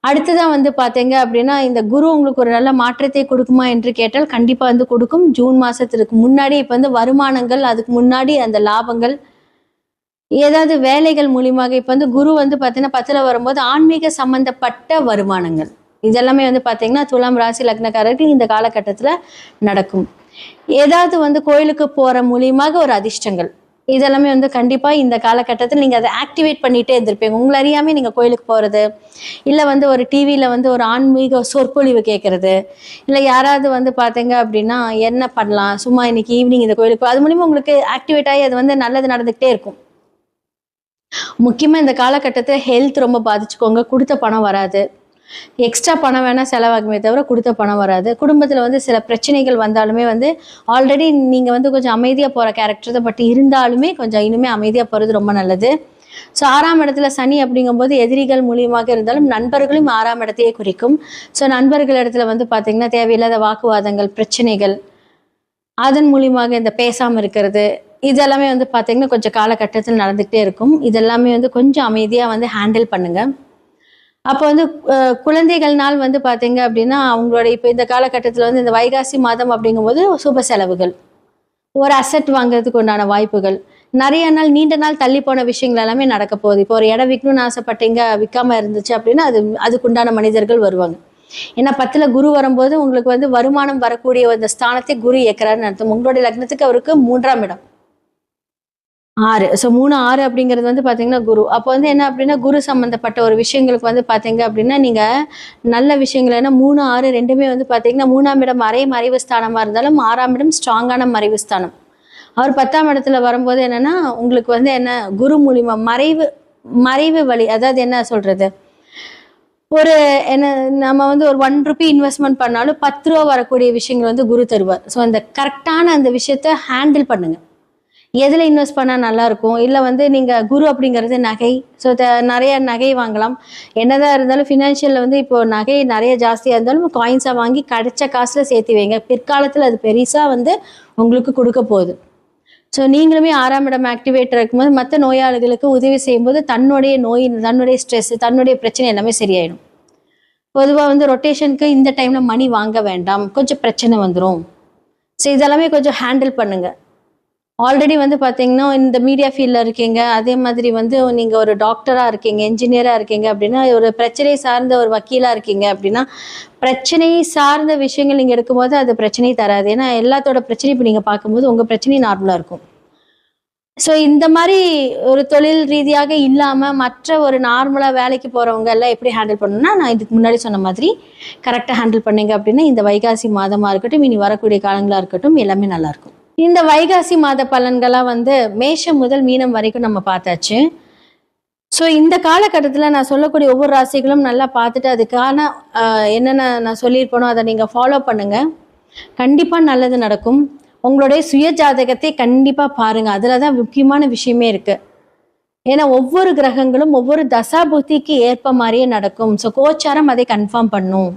அடுத்ததான் வந்து பார்த்தீங்க அப்படின்னா இந்த குரு உங்களுக்கு ஒரு நல்ல மாற்றத்தை கொடுக்குமா என்று கேட்டால் கண்டிப்பாக வந்து கொடுக்கும். ஜூன் மாதத்துக்கு முன்னாடி இப்போ வந்து வருமானங்கள், அதுக்கு முன்னாடி அந்த லாபங்கள், ஏதாவது வேலைகள் மூலியமாக இப்போ வந்து குரு வந்து பார்த்தீங்கன்னா 10ல் வரும்போது ஆன்மீக சம்பந்தப்பட்ட வருமானங்கள் இதெல்லாமே வந்து பார்த்தீங்கன்னா துலாம் ராசி லக்னக்காரர்கள் இந்த காலகட்டத்தில் நடக்கும். ஏதாவது வந்து கோயிலுக்கு போகிற மூலியமாக ஒரு அதிர்ஷ்டங்கள் இதெல்லாமே வந்து கண்டிப்பாக இந்த காலகட்டத்தில் நீங்கள் அதை ஆக்டிவேட் பண்ணிகிட்டே இருந்திருப்பீங்க. உங்களை அறியாமல் நீங்கள் கோயிலுக்கு போகிறது, இல்லை வந்து ஒரு டிவியில் வந்து ஒரு ஆன்மீக சொற்பொழிவு கேட்குறது, இல்லை யாராவது வந்து பார்த்தீங்க அப்படின்னா என்ன பண்ணலாம், சும்மா இன்னைக்கு ஈவினிங் இந்த கோயிலுக்கு அது மூலிமா உங்களுக்கு ஆக்டிவேட் ஆகி அது வந்து நல்லது நடந்துக்கிட்டே இருக்கும். முக்கியமாக இந்த காலகட்டத்தில் ஹெல்த் ரொம்ப பாதிச்சுக்கோங்க. கொடுத்த பணம் வராது, எக்ஸ்ட்ரா பணம் வேணால் செலவாகுமே தவிர கொடுத்த பணம் வராது. குடும்பத்தில் வந்து சில பிரச்சனைகள் வந்தாலுமே வந்து ஆல்ரெடி நீங்கள் வந்து கொஞ்சம் அமைதியாக போகிற கேரக்டர் தான், பட் இருந்தாலுமே கொஞ்சம் இனிமே அமைதியாக போகிறது ரொம்ப நல்லது. ஸோ 6ஆம் இடத்துல சனி அப்படிங்கும்போது எதிரிகள் மூலியமாக இருந்தாலும் நண்பர்களும் 6ஆம் இடத்தையே குறிக்கும். ஸோ நண்பர்கள் இடத்துல வந்து பார்த்திங்கன்னா தேவையில்லாத வாக்குவாதங்கள், பிரச்சனைகள், அதன் மூலியமாக இந்த பேசாமல் இருக்கிறது இதெல்லாமே வந்து பார்த்திங்கன்னா கொஞ்சம் காலகட்டத்தில் நடந்துக்கிட்டே இருக்கும். இதெல்லாமே வந்து கொஞ்சம் அமைதியாக வந்து ஹேண்டில் பண்ணுங்கள். அப்போ வந்து குழந்தைகள்னால் வந்து பார்த்தீங்க அப்படின்னா அவங்களோட இப்போ இந்த காலகட்டத்தில் வந்து இந்த வைகாசி மாதம் அப்படிங்கும்போது சுப செலவுகள், ஒரு அசெட் வாங்குறதுக்கு உண்டான வாய்ப்புகள், நிறைய நாள் நீண்ட நாள் தள்ளி போன விஷயங்கள் எல்லாமே நடக்க போகுது. இப்போ ஒரு இடம் விற்கணும்னு ஆசைப்பட்டீங்க, விற்காம இருந்துச்சு அப்படின்னா அதுக்குண்டான மனிதர்கள் வருவாங்க. ஏன்னா 10ல் குரு வரும்போது உங்களுக்கு வந்து வருமானம் வரக்கூடிய அந்த ஸ்தானத்தை குரு இயக்குறாருன்னு அர்த்தம். உங்களுடைய லக்னத்துக்கு அவருக்கு 3ஆம் இடம் 6. ஸோ 3, 6 அப்படிங்கிறது வந்து பார்த்தீங்கன்னா குரு. அப்போ வந்து என்ன அப்படின்னா குரு சம்மந்தப்பட்ட ஒரு விஷயங்களுக்கு வந்து பார்த்தீங்க அப்படின்னா நீங்கள் நல்ல விஷயங்கள் ஏன்னா 3, 6 ரெண்டுமே வந்து பார்த்தீங்கன்னா 3ஆம் இடம் மறைவு ஸ்தானமாக இருந்தாலும் 6ஆம் இடம் ஸ்ட்ராங்கான மறைவு ஸ்தானம். அவர் 10ஆம் இடத்துல வரும்போது என்னென்னா உங்களுக்கு வந்து என்ன குரு மூலிமா மறைவு வழி, அதாவது என்ன சொல்கிறது, ஒரு என்ன நம்ம வந்து ஒரு 1 ரூபி இன்வெஸ்ட்மெண்ட் பண்ணாலும் 10 ரூபா வரக்கூடிய விஷயங்கள் வந்து குரு தருவார். ஸோ அந்த கரெக்டான அந்த விஷயத்த ஹேண்டில் பண்ணுங்கள். எதில் இன்வெஸ்ட் பண்ணால் நல்லாயிருக்கும், இல்லை வந்து நீங்கள் குரு அப்படிங்கிறது நகை. ஸோ நிறைய நகை வாங்கலாம். என்னதான் இருந்தாலும் ஃபினான்ஷியலில் வந்து இப்போது நகை நிறைய ஜாஸ்தியாக இருந்தாலும் காயின்ஸாக வாங்கி கிடைச்ச காசில் சேர்த்து வைங்க. பிற்காலத்தில் அது பெருசாக வந்து உங்களுக்கு கொடுக்க போகுது. ஸோ நீங்களுமே 6ஆம் இடம் ஆக்டிவேட் இருக்கும்போது மற்ற நோயாளிகளுக்கு உதவி செய்யும்போது தன்னுடைய ஸ்ட்ரெஸ், தன்னுடைய பிரச்சனை எல்லாமே சரியாயிடும். பொதுவாக வந்து ரொட்டேஷனுக்கு இந்த டைமில் மணி வாங்க வேண்டாம், கொஞ்சம் பிரச்சனை வந்துடும். ஸோ இதெல்லாமே கொஞ்சம் ஹேண்டில் பண்ணுங்கள். ஆல்ரெடி வந்து பார்த்தீங்கன்னா இந்த மீடியா ஃபீல்டில் இருக்கீங்க, அதே மாதிரி வந்து நீங்கள் ஒரு டாக்டராக இருக்கீங்க, என்ஜினியராக இருக்கீங்க அப்படின்னா, ஒரு பிரச்சனை சார்ந்த ஒரு வக்கீலாக இருக்கீங்க அப்படின்னா, பிரச்சனை சார்ந்த விஷயங்கள் நீங்கள் எடுக்கும்போது அது பிரச்சனை தராது. ஏன்னா எல்லாத்தோட பிரச்சனையும் இப்போ நீங்கள் பார்க்கும்போது உங்கள் பிரச்சனை நார்மலாக இருக்கும். ஸோ இந்த மாதிரி ஒரு தொழில் ரீதியாக இல்லாமல் மற்ற ஒரு நார்மலாக வேலைக்கு போகிறவங்க எல்லாம் எப்படி ஹேண்டில் பண்ணணும்னா, நான் இதுக்கு முன்னாடி சொன்ன மாதிரி கரெக்டாக ஹேண்டில் பண்ணீங்க அப்படின்னா இந்த வைகாசி மாதமாக இருக்கட்டும், இனி வரக்கூடிய காலங்களாக இருக்கட்டும், எல்லாமே நல்லாயிருக்கும். இந்த வைகாசி மாத பலன்களாக வந்து மேஷம் முதல் மீனம் வரைக்கும் நம்ம பார்த்தாச்சு. ஸோ இந்த காலகட்டத்தில் நான் சொல்லக்கூடிய ஒவ்வொரு ராசிகளும் நல்லா பார்த்துட்டு அதுக்கான என்னென்ன நான் சொல்லியிருப்பேனோ அதை நீங்கள் ஃபாலோ பண்ணுங்கள். கண்டிப்பாக நல்லது நடக்கும். உங்களுடைய சுய ஜாதகத்தை கண்டிப்பாக பாருங்கள். அதில் தான் முக்கியமான விஷயமே இருக்குது. ஏன்னா ஒவ்வொரு கிரகங்களும் ஒவ்வொரு தசா புத்திக்கு ஏற்ப மாதிரியே நடக்கும். ஸோ கோச்சாரம் அதை கன்ஃபார்ம் பண்ணும்.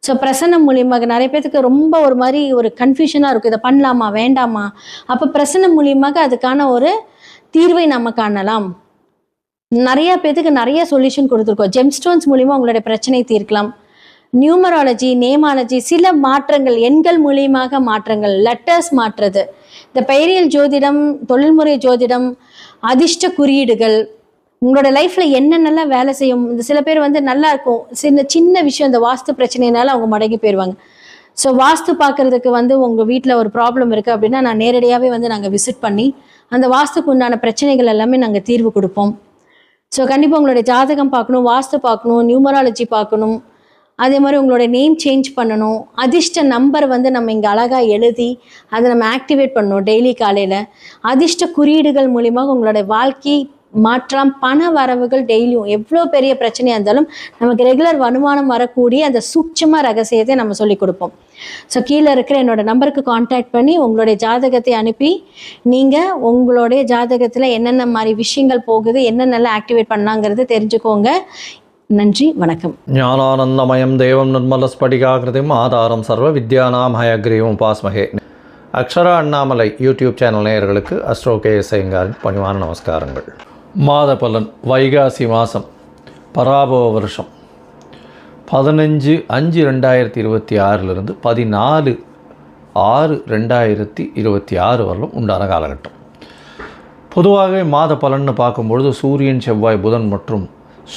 ஸோ பிரசன்னம் மூலியமாக நிறைய பேருக்கு ரொம்ப ஒரு மாதிரி ஒரு கன்ஃபியூஷனாக இருக்கும், இதை பண்ணலாமா வேண்டாமா. அப்போ பிரசன்னம் மூலியமாக அதுக்கான ஒரு தீர்வை நம்ம காணலாம். நிறைய பேருக்கு நிறைய சொல்யூஷன் கொடுத்துருக்கோம். ஜெம்ஸ்டோன்ஸ் மூலியமாக உங்களுடைய பிரச்சனை தீர்க்கலாம். நியூமராலஜி, நேமாலஜி, சில மாற்றங்கள், எண்கள் மூலியமாக மாற்றங்கள், லெட்டர்ஸ் மாற்றுறது, இந்த பெயரியல் ஜோதிடம், தொழில்முறை ஜோதிடம், அதிர்ஷ்ட குறியீடுகள், உங்களோட லைஃப்ல என்னென்னலாம் வேலை செய்யும். இந்த சில பேர் வந்து நல்லா இருக்கும், சின்ன சின்ன விஷயம் இந்த வாஸ்து பிரச்சனைனால அவங்க மடங்கி போயிடுவாங்க. ஸோ வாஸ்து பார்க்கறதுக்கு வந்து உங்கள் வீட்டில் ஒரு ப்ராப்ளம் இருக்குது அப்படின்னா நான் நேரடியாகவே வந்து நாங்கள் விசிட் பண்ணி அந்த வாஸ்துக்கு உண்டான பிரச்சனைகள் எல்லாமே நாங்கள் தீர்வு கொடுப்போம். ஸோ கண்டிப்பாக உங்களுடைய ஜாதகம் பார்க்கணும், வாஸ்து பார்க்கணும், நியூமராலஜி பார்க்கணும், அதே மாதிரி உங்களோட நேம் சேஞ்ச் பண்ணணும், அதிர்ஷ்ட நம்பர் வந்து நம்ம இங்கே அழகாக எழுதி அதை நம்ம ஆக்டிவேட் பண்ணணும் டெய்லி காலையில். அதிர்ஷ்ட குறியீடுகள் மூலிமா உங்களோட வாழ்க்கை மாற்றம், பண வரவுகள் டெய்லியும் எவ்வளோ பெரிய பிரச்சனையாக இருந்தாலும் நமக்கு ரெகுலர் வருமானம் வரக்கூடிய அந்த சூட்சம ரகசியத்தை நம்ம சொல்லி கொடுப்போம். ஸோ கீழே இருக்கிற என்னோட நம்பருக்கு கான்டாக்ட் பண்ணி உங்களுடைய ஜாதகத்தை அனுப்பி நீங்கள் உங்களுடைய ஜாதகத்தில் என்னென்ன மாதிரி விஷயங்கள் போகுது, என்னென்னலாம் ஆக்டிவேட் பண்ணலாங்கிறது தெரிஞ்சுக்கோங்க. நன்றி, வணக்கம். ஞானானந்தமயம் தேவம் நிர்மலஸ்படிகாகிருதிம் ஆதாரம் சர்வ வித்யானாம் ஹயக்ரீவம் பாஸ்மகே. அக்ஷரா அண்ணாமலை யூடியூப் சேனல் நேயர்களுக்கு அஸ்ட்ரோ KS ஐயங்காரின் பணிவான நமஸ்காரங்கள். மாத பலன் வைகாசி மாதம் பராபவ வருஷம் 15/5/2026 14/6/2026 வரலும் உண்டான காலகட்டம். பொதுவாகவே மாத பலன்னு பார்க்கும்பொழுது சூரியன், செவ்வாய், புதன் மற்றும்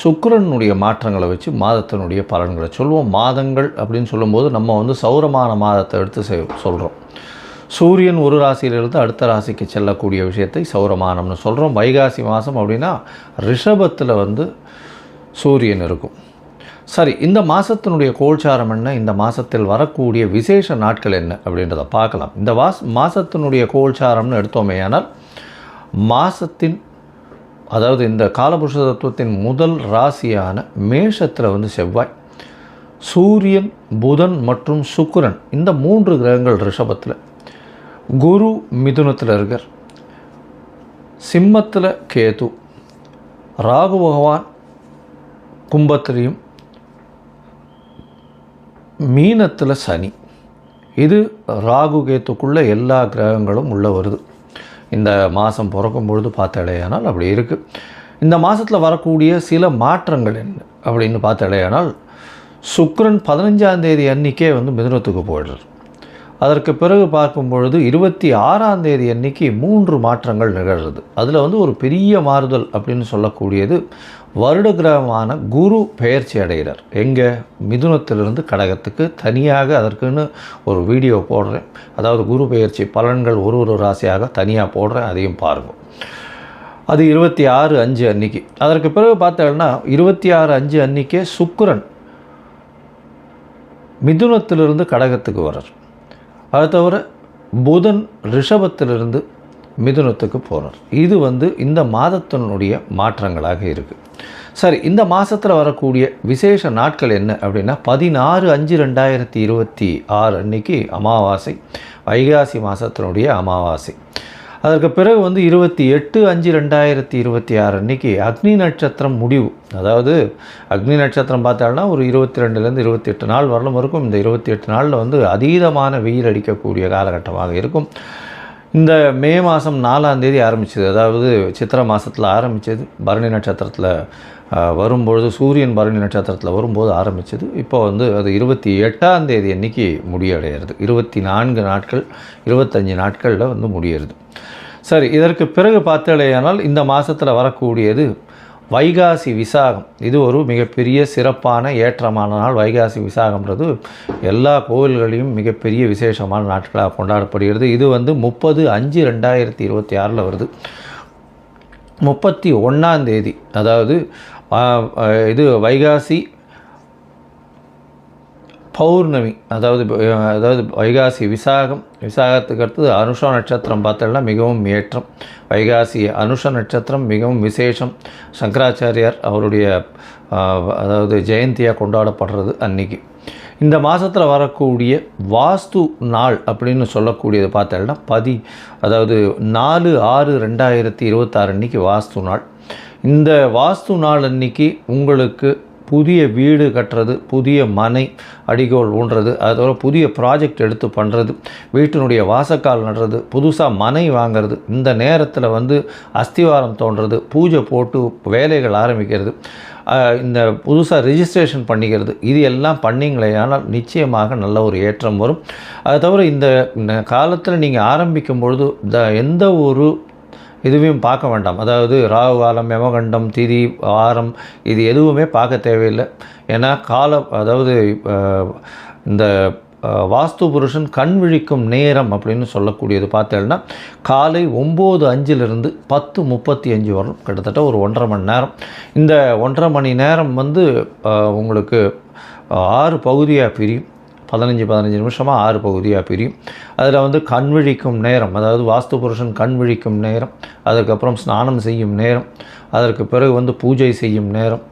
சுக்கிரனுடைய மாற்றங்களை வச்சு மாதத்தினுடைய பலன்களை சொல்லுவோம். மாதங்கள் அப்படின்னு சொல்லும்போது நம்ம வந்து சௌரமான மாதத்தை எடுத்து சொல்கிறோம். சூரியன் ஒரு ராசியிலிருந்து அடுத்த ராசிக்கு செல்லக்கூடிய விஷயத்தை சௌரமானம்னு சொல்கிறோம். வைகாசி மாதம் அப்படின்னா ரிஷபத்தில் வந்து சூரியன் இருக்கும். சரி, இந்த மாதத்தினுடைய கோல்சாரம் என்ன, இந்த மாதத்தில் வரக்கூடிய விசேஷ நாட்கள் என்ன அப்படின்றத பார்க்கலாம். இந்த மாதத்தினுடைய கோல்சாரம்னு எடுத்தோமேயானால் மாதத்தின் அதாவது இந்த காலபுருஷ தத்துவத்தின் முதல் ராசியான மேஷத்தில் வந்து செவ்வாய், சூரியன், புதன் மற்றும் சுக்கிரன் இந்த 3 கிரகங்கள் ரிஷபத்தில், குரு மிதுனத்தில் இருக்கார், சிம்மத்தில் கேது, ராகு பகவான் கும்பத்திலையும், மீனத்தில் சனி. இது ராகு கேத்துக்குள்ளே எல்லா கிரகங்களும் உள்ளே வருது. இந்த மாதம் பிறக்கும் பொழுது பார்த்தாலேயானால் அப்படி இருக்குது. இந்த மாதத்தில் வரக்கூடிய சில மாற்றங்கள் என்ன அப்படின்னு பார்த்தாலேயானால் சுக்கிரன் 15ஆம் தேதி அன்றைக்கே வந்து மிதுனத்துக்கு போயிடுறார். அதற்கு பிறகு பார்க்கும் பொழுது 26ஆம் தேதி அன்றைக்கி 3 மாற்றங்கள் நிகழ்கிறது. அதில் வந்து ஒரு பெரிய மாறுதல் அப்படின்னு சொல்லக்கூடியது வருட கிரகமான குரு பெயர்ச்சி அடைகிறார். எங்கே? மிதுனத்திலிருந்து கடகத்துக்கு. தனியாக அதற்குன்னு ஒரு வீடியோ போடுறேன். அதாவது குரு பெயர்ச்சி பலன்கள் ஒரு ராசியாக தனியாக போடுறேன், அதையும் பாருங்கள். அது 26/5 அன்றைக்கி. அதற்கு பிறகு பார்த்தோம்னா 26/5 அன்றைக்கே சுக்கிரன் மிதுனத்திலிருந்து கடகத்துக்கு வர்றார். அது தவிர புதன் ரிஷபத்திலிருந்து மிதுனத்துக்கு போகிறார். இது வந்து இந்த மாதத்தினுடைய மாற்றங்களாக இருக்குது. சரி, இந்த மாதத்தில் வரக்கூடிய விசேஷ நாட்கள் என்ன அப்படின்னா 16/5/2026 அன்றைக்கி அமாவாசை, வைகாசி மாதத்தினுடைய அமாவாசை. அதற்கு பிறகு வந்து 28/5/2026 அன்றைக்கி அக்னி நட்சத்திரம் முடிவு. அதாவது அக்னி நட்சத்திரம் பார்த்தாலும் ஒரு 22லேருந்து 28 நாள் வரலும் இருக்கும். இந்த 28 நாளில் வந்து அதீதமான வெயில் அடிக்கக்கூடிய காலகட்டமாக இருக்கும். இந்த மே மாதம் 4ஆம் தேதி ஆரம்பிச்சது, அதாவது சித்திரை மாதத்தில் ஆரம்பித்தது, பரணி நட்சத்திரத்தில் வரும்பொழுது, சூரியன் பரணி நட்சத்திரத்தில் வரும்போது ஆரம்பித்தது. இப்போ வந்து அது 28ஆம் தேதி அன்றைக்கி முடிவடைகிறது. 24 நாட்கள் 25 நாட்களில் வந்து முடியறது. சரி, இதற்கு பிறகு பார்த்தாலேயானால் இந்த மாதத்தில் வரக்கூடியது வைகாசி விசாகம். இது ஒரு மிகப்பெரிய சிறப்பான ஏற்றமான நாள். வைகாசி விசாகம்ன்றது எல்லா கோவில்களையும் மிகப்பெரிய விசேஷமான நாட்களாக கொண்டாடப்படுகிறது. இது வந்து 30/5/2026 வருது. 31ஆம் தேதி, அதாவது இது வைகாசி பௌர்ணமி, அதாவது வைகாசி விசாகத்துக்கு அடுத்தது அனுஷ நட்சத்திரம் பார்த்தோம்னா மிகவும் ஏற்றம். வைகாசி அனுஷ நட்சத்திரம் மிகவும் விசேஷம். சங்கராச்சாரியார் அவருடைய அதாவது ஜெயந்தியாக கொண்டாடப்படுறது அன்றைக்கி. இந்த மாதத்தில் வரக்கூடிய வாஸ்து நாள் அப்படின்னு சொல்லக்கூடியது பார்த்தோம்னா அதாவது 4/6/2026 அன்றைக்கி வாஸ்து நாள். இந்த வாஸ்து நாள் அன்றைக்கி உங்களுக்கு புதிய வீடு கட்டுறது, புதிய மனை அடிகோல் ஊன்றது, அதோட புதிய ப்ராஜெக்ட் எடுத்து பண்ணுறது, வீட்டினுடைய வாசக்கால் நடுறது, புதுசாக மனை வாங்கிறது, இந்த நேரத்தில் வந்து அஸ்திவாரம் தோன்றது, பூஜை போட்டு வேலைகள் ஆரம்பிக்கிறது, இந்த புதுசாக ரிஜிஸ்ட்ரேஷன் பண்ணிக்கிறது, இது எல்லாம் பண்ணிங்களேனால் நிச்சயமாக நல்ல ஒரு ஏற்றம் வரும். அது தவிர இந்த காலத்தில் நீங்கள் ஆரம்பிக்கும் பொழுது எந்த ஒரு எதுவும் பார்க்க வேண்டாம். அதாவது ராகு காலம், யமகண்டம், திதி, வாரம் இது எதுவுமே பார்க்க தேவையில்லை. ஏன்னா அதாவது இந்த வாஸ்து புருஷன் கண் விழிக்கும் நேரம் அப்படின்னு சொல்லக்கூடியது பார்த்தேன்னா காலை 9:05 10:35 வரும், கிட்டத்தட்ட ஒரு 1.5 மணி நேரம். இந்த 1.5 மணி நேரம் உங்களுக்கு 6 பகுதியாக பிரியும். 15 நிமிஷமாக 6 பகுதியாக பிரியும். அதில் கண் விழிக்கும் நேரம், அதாவது வாஸ்து புருஷன் கண் விழிக்கும் நேரம், அதுக்கப்புறம் ஸ்நானம் செய்யும் நேரம், அதற்கு பிறகு பூஜை செய்யும் நேரம்,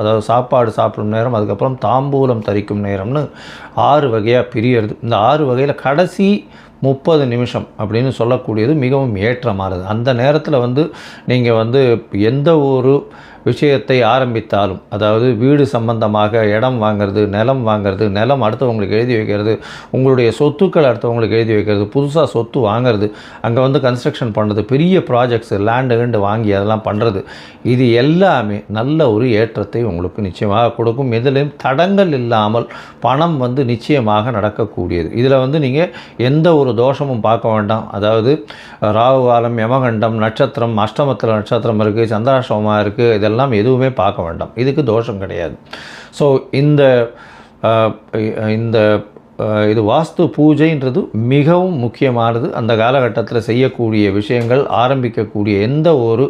அதாவது சாப்பாடு சாப்பிடும் நேரம், அதுக்கப்புறம் தாம்பூலம் தரிக்கும் நேரம்னு 6 வகையாக பிரியறது. இந்த 6 வகையில் கடைசி 30 நிமிஷம் அப்படின்னு சொல்லக்கூடியது மிகவும் ஏற்றமானது. அந்த நேரத்தில் நீங்கள் எந்த ஒரு விஷயத்தை ஆரம்பித்தாலும், அதாவது வீடு சம்பந்தமாக இடம் வாங்கிறது, நிலம் வாங்கிறது, நிலம் அடுத்தவங்களுக்கு எழுதி வைக்கிறது, உங்களுடைய சொத்துக்கள் அடுத்தவங்களுக்கு எழுதி வைக்கிறது, புதுசாக சொத்து வாங்கிறது, அங்கே கன்ஸ்ட்ரக்ஷன் பண்ணுறது, பெரிய ப்ராஜெக்ட்ஸு லேண்டு வாங்கி அதெல்லாம் பண்ணுறது, இது எல்லாமே நல்ல ஒரு ஏற்றத்தை உங்களுக்கு நிச்சயமாக கொடுக்கும். இதிலும் தடங்கள் இல்லாமல் பணம் நிச்சயமாக நடக்கக்கூடியது. இதில் நீங்கள் எந்த ஒரு தோஷமும் பார்க்க வேண்டாம். அதாவது ராகு காலம், யமகண்டம், நட்சத்திரம், அஷ்டமத்தில் நட்சத்திரம் இருக்குது, சந்திராஷ்டமமாக இருக்குது, இதெல்லாம் எதுவுமே பார்க்க வேண்டாம். இதுக்கு தோஷம் கிடையாது. ஸோ இது வாஸ்து பூஜைன்றது மிகவும் முக்கியமானது. அந்த காலகட்டத்தில் செய்யக்கூடிய விஷயங்கள், ஆரம்பிக்கக்கூடிய எந்த ஒரு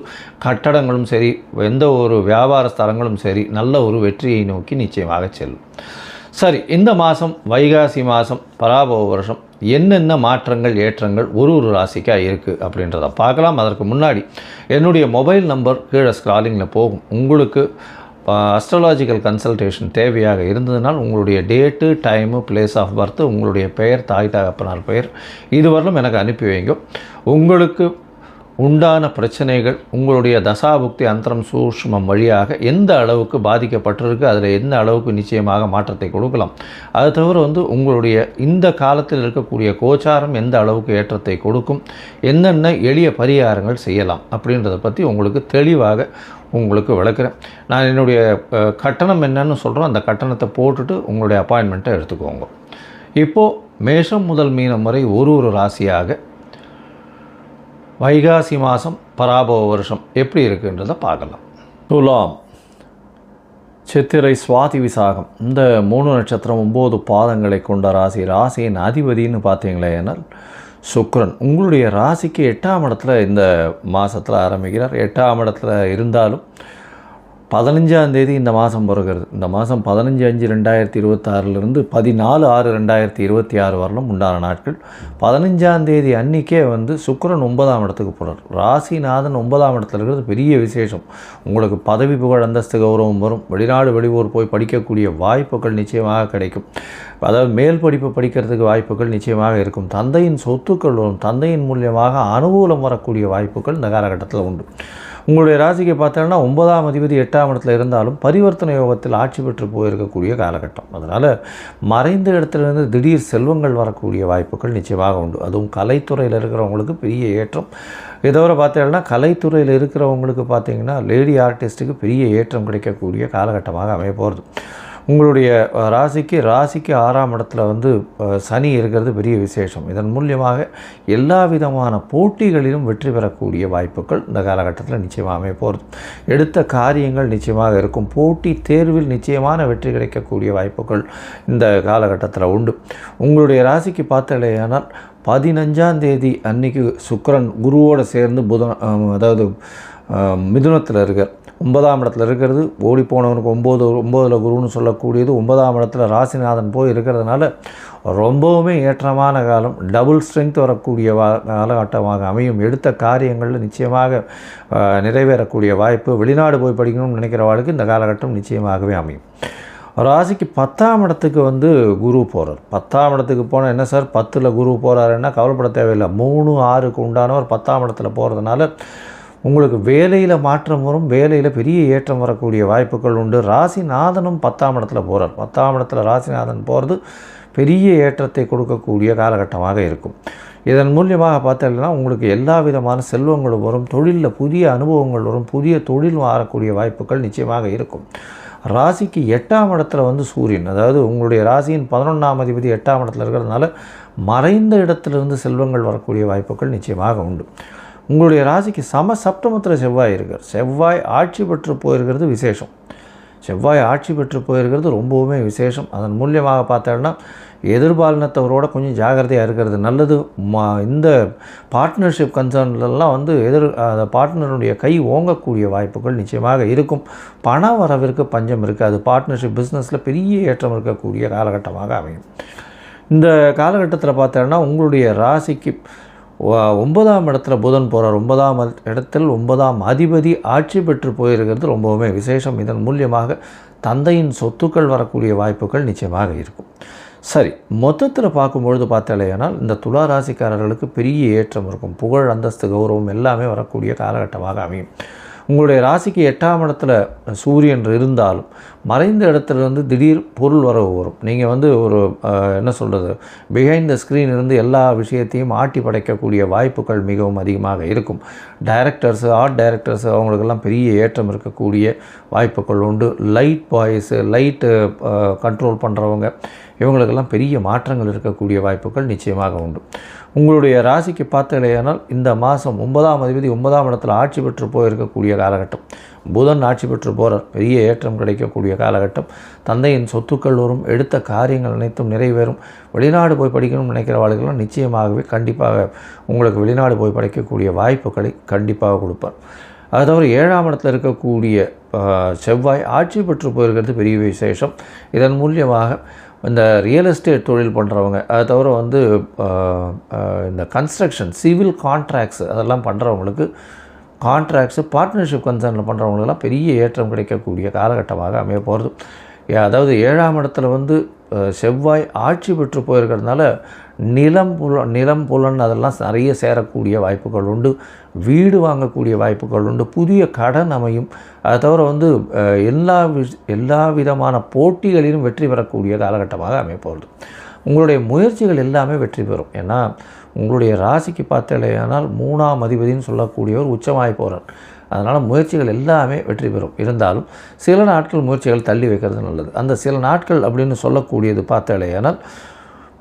கட்டடங்களும் சரி, எந்த ஒரு வியாபார ஸ்தலங்களும் சரி, நல்ல ஒரு வெற்றியை நோக்கி நிச்சயமாக செல்லும். சரி, இந்த மாதம் வைகாசி மாதம் பராபவ வருஷம் என்னென்ன மாற்றங்கள், ஏற்றங்கள் ஒரு ராசிக்காக இருக்குது அப்படின்றத பார்க்கலாம். அதற்கு முன்னாடி என்னுடைய மொபைல் நம்பர் கீழே ஸ்க்ராலிங்கில் போகும். உங்களுக்கு அஸ்ட்ராலாஜிக்கல் கன்சல்டேஷன் தேவையாக இருந்ததுனால் உங்களுடைய date, time, place of birth, உங்களுடைய பெயர், தாய் தகப்பனார் பெயர் இதுவரையிலும் எனக்கு அனுப்பி வைங்க. உங்களுக்கு உண்டான பிரச்சனைகள், உங்களுடைய தசாபுக்தி அந்தரம் சூஷ்மம் வழியாக எந்த அளவுக்கு பாதிக்கப்பட்டிருக்கு, அதில் எந்த அளவுக்கு நிச்சயமாக மாற்றத்தை கொடுக்கலாம், அது தவிர உங்களுடைய இந்த காலத்தில் இருக்கக்கூடிய கோச்சாரம் எந்த அளவுக்கு ஏற்றத்தை கொடுக்கும், என்னென்ன எளிய பரிகாரங்கள் செய்யலாம் அப்படின்றத பற்றி உங்களுக்கு தெளிவாக உங்களுக்கு விளக்குறேன். நான் என்னுடைய கட்டணம் என்னன்னு சொல்கிறோம், அந்த கட்டணத்தை போட்டுட்டு உங்களுடைய அப்பாயின்மெண்ட்டை எடுத்துக்கோங்க. இப்போது மேஷம் முதல் மீனம் வரை ஒரு ராசியாக வைகாசி மாதம் பராபவ வருஷம் எப்படி இருக்குன்றதை பார்க்கலாம். துலாம், சித்திரை, சுவாதி, விசாகம் இந்த 3 நட்சத்திரம் 9 பாதங்களை கொண்ட ராசியின் அதிபதினு பார்த்தீங்களே ஏனால் சுக்கிரன் உங்களுடைய ராசிக்கு 8ஆம் இடத்துல இந்த மாதத்தில் ஆரம்பிக்கிறார். 8ஆம் இடத்துல இருந்தாலும் 15ஆம் தேதி இந்த மாதம் பிறகுறது. இந்த மாதம் 15/5/2026 14/6/2026 வரலும் உண்டான நாட்கள். 15ஆம் தேதி அன்றைக்கே சுக்கிரன் 9ஆம் இடத்துக்கு போகிறார். ராசிநாதன் 9ஆம் இடத்துல இருக்கிறது பெரிய விசேஷம். உங்களுக்கு பதவி, புகழ், அந்தஸ்து, கௌரவம் வரும். வெளிநாடு, வெளியூர் போய் படிக்கக்கூடிய வாய்ப்புகள் நிச்சயமாக கிடைக்கும். அதாவது மேல் படிப்பு படிக்கிறதுக்கு வாய்ப்புகள் நிச்சயமாக இருக்கும். தந்தையின் சொத்துக்கள் வரும். தந்தையின் மூலியமாக அனுகூலம் வரக்கூடிய வாய்ப்புகள் இந்த காலகட்டத்தில் உண்டு. உங்களுடைய ராசிக்கு பார்த்தோன்னா 9ஆம் அதிபதி 8ஆம் இடத்துல இருந்தாலும் பரிவர்த்தனை யோகத்தில் ஆட்சி பெற்று போயிருக்கக்கூடிய காலகட்டம். அதனால் மறைந்த இடத்துலேருந்து திடீர் செல்வங்கள் வரக்கூடிய வாய்ப்புகள் நிச்சயமாக உண்டு. அதுவும் கலைத்துறையில் இருக்கிறவங்களுக்கு பெரிய ஏற்றம். இதோட பார்த்தீங்கன்னா கலைத்துறையில் இருக்கிறவங்களுக்கு பார்த்திங்கன்னா லேடி ஆர்டிஸ்ட்டுக்கு பெரிய ஏற்றம் கிடைக்கக்கூடிய காலகட்டமாக அமைய போகிறது. உங்களுடைய ராசிக்கு 6ஆம் இடத்துல சனி இருக்கிறது பெரிய விசேஷம். இதன் மூலியமாக எல்லா விதமான போட்டிகளிலும் வெற்றி பெறக்கூடிய வாய்ப்புகள் இந்த காலகட்டத்தில் நிச்சயமாக அமைய போகிறது. எடுத்த காரியங்கள் நிச்சயமாக இருக்கும். போட்டி தேர்வில் நிச்சயமான வெற்றி கிடைக்கக்கூடிய வாய்ப்புகள் இந்த காலகட்டத்தில் உண்டு. உங்களுடைய ராசிக்கு பார்த்தலையானால் 15ஆம் தேதி அன்னைக்கு சுக்கிரன் குருவோடு சேர்ந்து அதாவது மிதுனத்தில் இருக்கார். 9ஆம் இடத்துல இருக்கிறது. ஓடி போனவனுக்கு 9 குருன்னு சொல்லக்கூடியது 9ஆம் இடத்துல ராசிநாதன் போய் இருக்கிறதுனால ரொம்பவுமே ஏற்றமான காலம். டபுள் ஸ்ட்ரென்த் வரக்கூடிய காலகட்டமாக அமையும். எடுத்த காரியங்களில் நிச்சயமாக நிறைவேறக்கூடிய வாய்ப்பு. வெளிநாடு போய் படிக்கணும்னு நினைக்கிறவாளுக்கு இந்த காலகட்டம் நிச்சயமாகவே அமையும். ராசிக்கு 10ஆம் இடத்துக்கு குரு போகிறார். 10ஆம் இடத்துக்கு போனால் என்ன சார் 10ல் குரு போகிறாருன்னா கவலைப்பட தேவையில்லை. 3, 6க்கு உண்டானவர் 10ஆம் இடத்துல போகிறதுனால உங்களுக்கு வேலையில் மாற்றம் வரும். வேலையில் பெரிய ஏற்றம் வரக்கூடிய வாய்ப்புகள் உண்டு. ராசிநாதனும் 10ஆம் இடத்துல போகிறார். 10ஆம் இடத்துல ராசிநாதன் போகிறது பெரிய ஏற்றத்தை கொடுக்கக்கூடிய காலகட்டமாக இருக்கும். இதன் மூலியமாக பார்த்தீங்கன்னா உங்களுக்கு எல்லா விதமான செல்வங்களும் வரும். தொழிலில் புதிய அனுபவங்கள் வரும். புதிய தொழில் மாறக்கூடிய வாய்ப்புகள் நிச்சயமாக இருக்கும். ராசிக்கு 8ஆம் இடத்துல சூரியன், அதாவது உங்களுடைய ராசியின் 11ஆம் அதிபதி 8ஆம் இடத்துல இருக்கிறதுனால மறைந்த இடத்துலேருந்து செல்வங்கள் வரக்கூடிய வாய்ப்புகள் நிச்சயமாக உண்டு. உங்களுடைய ராசிக்கு சம சப்தமத்தில் செவ்வாய் இருக்கார். செவ்வாய் ஆட்சி பெற்று போயிருக்கிறது விசேஷம். செவ்வாய் ஆட்சி பெற்று போயிருக்கிறது ரொம்பவுமே விசேஷம். அதன் மூலியமாக பார்த்தோன்னா எதிர்பாலினத்தவரோட கொஞ்சம் ஜாகிரதையாக இருக்கிறது நல்லது. இந்த பார்ட்னர்ஷிப் கன்சர்ன்லாம் வந்து அந்த பார்ட்னருடைய கை ஓங்கக்கூடிய வாய்ப்புகள் நிச்சயமாக இருக்கும். பண வரவிற்கு பஞ்சம் இருக்காது. பார்ட்னர்ஷிப் பிஸ்னஸில் பெரிய ஏற்றம் இருக்கக்கூடிய காலகட்டமாக அமையும். இந்த காலகட்டத்தில் பார்த்தோன்னா உங்களுடைய ராசிக்கு 9ஆம் இடத்துல புதன் போகிறார். 9ஆம் இடத்தில் 9ஆம் அதிபதி ஆட்சி பெற்று போயிருக்கிறது ரொம்பவுமே விசேஷம். இதன் மூலியமாக தந்தையின் சொத்துக்கள் வரக்கூடிய வாய்ப்புகள் நிச்சயமாக இருக்கும். சரி, மொத்தத்தில் பார்க்கும்பொழுது பார்த்தாலேயானால் இந்த துலா ராசிக்காரர்களுக்கு பெரிய ஏற்றம் இருக்கும். புகழ், அந்தஸ்து, கௌரவம் எல்லாமே வரக்கூடிய காலகட்டமாக அமையும். உங்களுடைய ராசிக்கு 8ஆம் இடத்துல சூரியன் இருந்தாலும் மறைந்த இடத்துலேருந்து திடீர் பொருள் வரவு வரும். நீங்கள் வந்து ஒரு என்ன சொல்கிறது, பிஹைண்ட் த ஸ்க்ரீன் இருந்து எல்லா விஷயத்தையும் ஆட்டி படைக்கக்கூடிய வாய்ப்புகள் மிகவும் அதிகமாக இருக்கும். டைரக்டர்ஸு, ஆர்ட் டைரக்டர்ஸு அவங்களுக்கெல்லாம் பெரிய ஏற்றம் இருக்கக்கூடிய வாய்ப்புகள் உண்டு. லைட் பாய்ஸு, லைட்டு கண்ட்ரோல் பண்ணுறவங்க இவங்களுக்கெல்லாம் பெரிய மாற்றங்கள் இருக்கக்கூடிய வாய்ப்புகள் நிச்சயமாக உண்டு. உங்களுடைய ராசிக்கு பார்த்தலையானால் இந்த மாதம் 9ஆம் அதிபதி 9ஆம் இடத்துல ஆட்சி பெற்று போயிருக்கக்கூடிய காலகட்டம். புதன் ஆட்சி பெற்று போகிறார். பெரிய ஏற்றம் கிடைக்கக்கூடிய காலகட்டம். தந்தையின் சொத்துக்கள் வரும். எடுத்த காரியங்கள் அனைத்தும் நிறைவேறும். வெளிநாடு போய் படிக்கணும்னு நினைக்கிறவர்களுக்கெல்லாம் நிச்சயமாகவே கண்டிப்பாக உங்களுக்கு வெளிநாடு போய் படிக்கக்கூடிய வாய்ப்புகளை கண்டிப்பாக கொடுப்பார். அது தவிர 7ஆம் இடத்துல இருக்கக்கூடிய செவ்வாய் ஆட்சி பெற்று போயிருக்கிறது பெரிய விசேஷம். இதன் மூலியமாக இந்த ரியல் எஸ்டேட் தொழில் பண்ணுறவங்க, அதை தவிர வந்து இந்த கன்ஸ்ட்ரக்ஷன், சிவில் கான்ட்ராக்ட்ஸு அதெல்லாம் பண்ணுறவங்களுக்கு, கான்ட்ராக்ட்ஸு, பார்ட்னர்ஷிப் கன்சர்னில் பண்ணுறவங்களுக்கெல்லாம் பெரிய ஏற்றம் கிடைக்கக்கூடிய காலகட்டமாக அமைய போகிறது. அதாவது 7ஆம் இடத்துல வந்து செவ்வாய் ஆட்சி பெற்று போயிருக்கிறதுனால நிலம் புலன் அதெல்லாம் நிறைய சேரக்கூடிய வாய்ப்புகள் உண்டு. வீடு வாங்கக்கூடிய வாய்ப்புகள் உண்டு. புதிய கடன் அமையும். அதை தவிர வந்து எல்லா விதமான போட்டிகளிலும் வெற்றி பெறக்கூடிய காலகட்டமாக அமையப்போகிறது. உங்களுடைய முயற்சிகள் எல்லாமே வெற்றி பெறும். ஏன்னா உங்களுடைய ராசிக்கு பார்த்தாலேயானால் 3ஆம் அதிபதினு சொல்லக்கூடியவர் உச்சமாகி போகிறார். அதனால் முயற்சிகள் எல்லாமே வெற்றி பெறும். இருந்தாலும் சில நாட்கள் முயற்சிகள் தள்ளி வைக்கிறது நல்லது. அந்த சில நாட்கள் அப்படின்னு சொல்லக்கூடியது பார்த்தாலேயானால்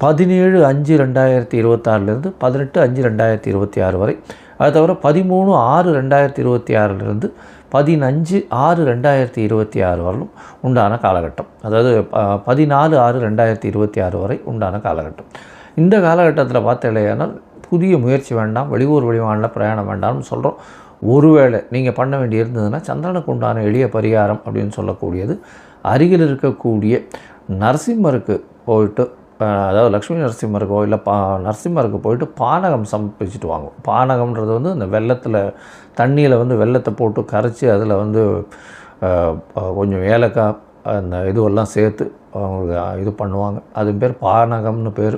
17/5/2026 18/5/2026 வரை. அது தவிர 13/6/2026 15/6/2026 வரலும் உண்டான காலகட்டம். அதாவது 14/6/2026 வரை உண்டான காலகட்டம். இந்த காலகட்டத்தில் பார்த்தாலேயானால் புதிய முயற்சி வேண்டாம், வெளியூர் வெளிமாநில பிரயாணம் வேண்டாம்னு சொல்கிறோம். ஒருவேளை நீங்கள் பண்ண வேண்டி இருந்ததுன்னா சந்திரனுக்கு உண்டான எளிய பரிகாரம் அப்படின்னு சொல்லக்கூடியது அருகில் இருக்கக்கூடிய நரசிம்மருக்கு போயிட்டு, அதாவது லக்ஷ்மி நரசிம்மருக்கோ இல்லை நரசிம்மருக்கு போயிட்டு பானகம் சமர்ப்பிச்சுட்டு வாங்கும். பானகம்ன்றது வந்து இந்த தண்ணியில் வந்து வெல்லத்தை போட்டு கரைச்சி அதில் வந்து கொஞ்சம் ஏலக்காய் அந்த இதுவெல்லாம் சேர்த்து அவங்க இது பண்ணுவாங்க. அது பேர் பானகம்னு பேர்.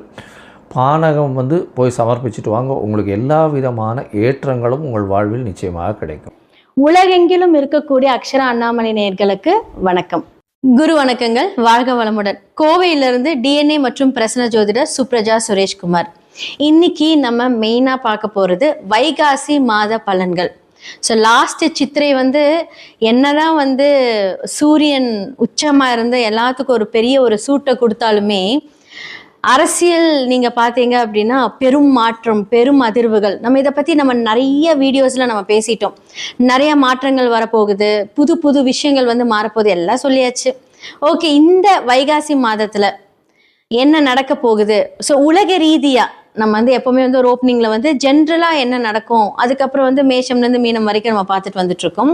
பானகம் வந்து போய் சமர்ப்பிச்சுட்டு வாங்க. உங்களுக்கு எல்லா விதமான ஏற்றங்களும் உங்கள் வாழ்வில் நிச்சயமாக கிடைக்கும். உலகெங்கிலும் இருக்கக்கூடிய அக்ஷரா அண்ணாமலை நேயர்களுக்கு வணக்கம். குரு வணக்கங்கள். வாழ்க வளமுடன். கோவையிலிருந்து டிஎன்ஏ மற்றும் பிரசன்ன ஜோதிடர் சுப்ரஜா சுரேஷ்குமார். இன்னைக்கு நம்ம மெயினா பார்க்க போறது வைகாசி மாத பலன்கள். ஸோ லாஸ்ட் சித்திரை வந்து என்னதான் வந்து சூரியன் உச்சமா இருந்து எல்லாத்துக்கும் ஒரு பெரிய ஒரு சூட்டை கொடுத்தாலுமே அரசியல் நீங்க பாத்தீங்க அப்படின்னா பெரும் மாற்றம், பெரும் அதிர்வுகள். நம்ம இதை பத்தி நம்ம நிறைய வீடியோஸ்ல நம்ம பேசிட்டோம். நிறைய மாற்றங்கள் வரப்போகுது, புது புது விஷயங்கள் வந்து மாறப்போகுது, எல்லாம் சொல்லியாச்சு. ஓகே, இந்த வைகாசி மாதத்துல என்ன நடக்க போகுது? ஸோ உலக ரீதியா நம்ம வந்து எப்பவுமே வந்து ஒரு ஓப்பனிங்ல வந்து ஜென்ரலா என்ன நடக்கும், அதுக்கப்புறம் வந்து மேஷம்ல இருந்து மீனம் வரைக்கும் நம்ம பார்த்துட்டு வந்துட்டு இருக்கோம்.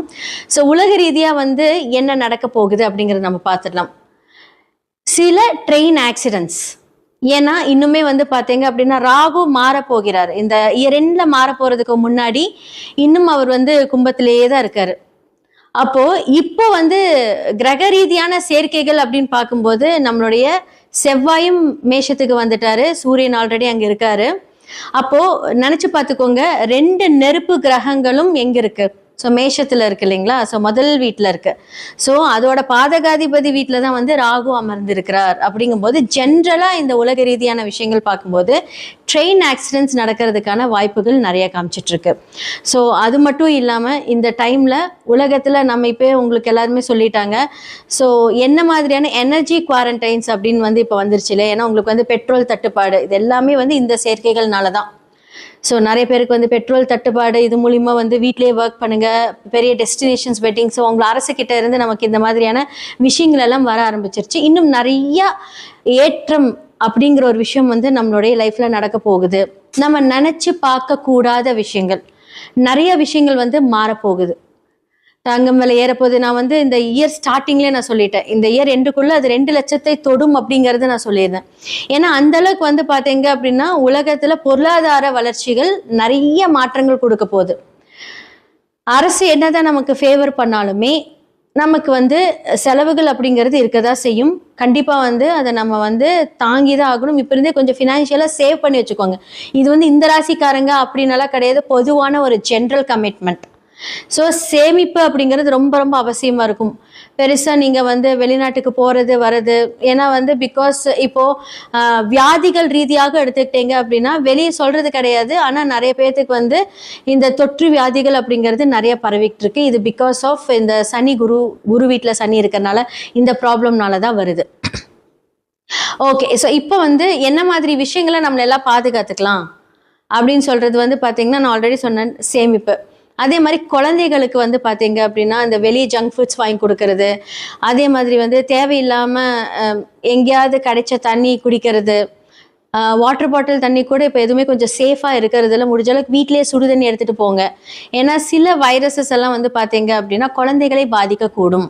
ஸோ உலக ரீதியா வந்து என்ன நடக்க போகுது அப்படிங்கறத நம்ம பார்த்துடலாம். சில ட்ரெயின் ஆக்சிடென்ட்ஸ், ஏன்னா இன்னுமே வந்து பார்த்தீங்க அப்படின்னா ராகு மாற போகிறார். இந்த இயர் எண்ட்ல மாற போறதுக்கு முன்னாடி இன்னும் அவர் வந்து கும்பத்திலேயே தான் இருக்காரு. அப்போ இப்போ வந்து கிரக ரீதியான சேர்க்கைகள் அப்படின்னு பார்க்கும்போது நம்மளுடைய செவ்வாயும் மேஷத்துக்கு வந்துட்டாரு, சூரியன் ஆல்ரெடி அங்க இருக்காரு. அப்போ நினைச்சு பார்த்துக்கோங்க, 2 நெருப்பு கிரகங்களும் எங்க இருக்கு? ஸோ மேஷத்துல இருக்கு இல்லைங்களா? ஸோ முதல் வீட்டில் இருக்கு. ஸோ அதோட பாதகாதிபதி வீட்டில் தான் வந்து ராகு அமர்ந்திருக்கிறார். அப்படிங்கும்போது ஜென்ரலா இந்த உலக ரீதியான விஷயங்கள் பார்க்கும்போது ட்ரெயின் ஆக்சிடென்ட்ஸ் நடக்கிறதுக்கான வாய்ப்புகள் நிறைய காமிச்சிட்டு இருக்கு. ஸோ அது மட்டும் இல்லாமல் இந்த டைம்ல உலகத்துல நம்ம இப்போ உங்களுக்கு எல்லாருமே சொல்லிட்டாங்க. ஸோ என்ன மாதிரியான எனர்ஜி குவாரண்டைன்ஸ் அப்படின்னு வந்து இப்போ வந்துருச்சு இல்லை? ஏன்னா உங்களுக்கு வந்து பெட்ரோல் தட்டுப்பாடு, இது எல்லாமே வந்து இந்த சேர்க்கைகள்னால தான். ஸோ நிறைய பேருக்கு வந்து பெட்ரோல் தட்டுப்பாடு, இது மூலிமா வந்து வீட்டிலேயே ஒர்க் பண்ணுங்கள், பெரிய டெஸ்டினேஷன்ஸ் வெட்டிங், ஸோ அவங்க அரசுக்கிட்ட இருந்து நமக்கு இந்த மாதிரியான விஷயங்கள் எல்லாம் வர ஆரம்பிச்சிருச்சு. இன்னும் நிறைய ஏற்றம் அப்படிங்கிற ஒரு விஷயம் வந்து நம்மளுடைய லைஃப்பில் நடக்க போகுது. நம்ம நினச்சி பார்க்கக்கூடாத விஷயங்கள், நிறைய விஷயங்கள் வந்து மாறப்போகுது. தங்கம் விலை ஏறப்போகுது. நான் வந்து இந்த இயர் ஸ்டார்டிங்லேயே நான் சொல்லிட்டேன், இந்த இயர் எண்டுக்குள்ளே அது 2 லட்சத்தை தொடும் அப்படிங்கிறது நான் சொல்லியிருந்தேன். ஏன்னா அந்த அளவுக்கு வந்து பார்த்தீங்க அப்படின்னா உலகத்தில் பொருளாதார வளர்ச்சிகள் நிறைய மாற்றங்கள் கொடுக்க போகுது. அரசு என்னதான் நமக்கு ஃபேவர் பண்ணாலுமே நமக்கு வந்து செலவுகள் அப்படிங்கிறது இருக்கதா செய்யும். கண்டிப்பாக வந்து அதை நம்ம வந்து தாங்கி தான் ஆகணும். இப்போ இருந்தே கொஞ்சம் ஃபினான்ஷியலாக சேவ் பண்ணி வச்சுக்கோங்க. இது வந்து இந்த ராசிக்காரங்க அப்படின்னலாம் கிடையாது, பொதுவான ஒரு ஜென்ரல் கமிட்மெண்ட். ஸோ சேமிப்பு அப்படிங்கிறது ரொம்ப ரொம்ப அவசியமாக இருக்கும். பெருசாக நீங்கள் வந்து வெளிநாட்டுக்கு போகிறது வர்றது, ஏன்னா வந்து பிகாஸ் இப்போது வியாதிகள் ரீதியாக எடுத்துக்கிட்டீங்க அப்படின்னா வெளியே சொல்கிறது கிடையாது, ஆனால் நிறைய பேர்த்துக்கு வந்து இந்த தொற்று வியாதிகள் அப்படிங்கிறது நிறைய பரவிக்கிட்டு இருக்கு. இது பிகாஸ் ஆஃப் இந்த சனி குரு வீட்டில் சனி இருக்கிறனால இந்த ப்ராப்ளம்னால தான் வருது. ஓகே, ஸோ இப்போ வந்து என்ன மாதிரி விஷயங்களை நம்மளெல்லாம் பாதுகாத்துக்கலாம் அப்படின்னு சொல்கிறது வந்து பார்த்தீங்கன்னா, நான் ஆல்ரெடி சொன்னேன் சேமிப்பு. அதே மாதிரி குழந்தைகளுக்கு வந்து பார்த்தீங்க அப்படின்னா இந்த வெளியே ஜங்க் ஃபுட்ஸ் வாங்கி கொடுக்கறது, அதே மாதிரி வந்து தேவையில்லாமல் எங்கேயாவது கிடைச்ச தண்ணி குடிக்கிறது, வாட்டர் பாட்டில் தண்ணி கூட இப்போ எதுவுமே கொஞ்சம் சேஃபாக இருக்கிறதுல முடிஞ்ச அளவுக்கு வீட்டிலேயே சுடு தண்ணி எடுத்துகிட்டு போங்க. ஏன்னா சில வைரஸஸ் எல்லாம் வந்து பார்த்தீங்க அப்படின்னா குழந்தைகளை பாதிக்கக்கூடும்.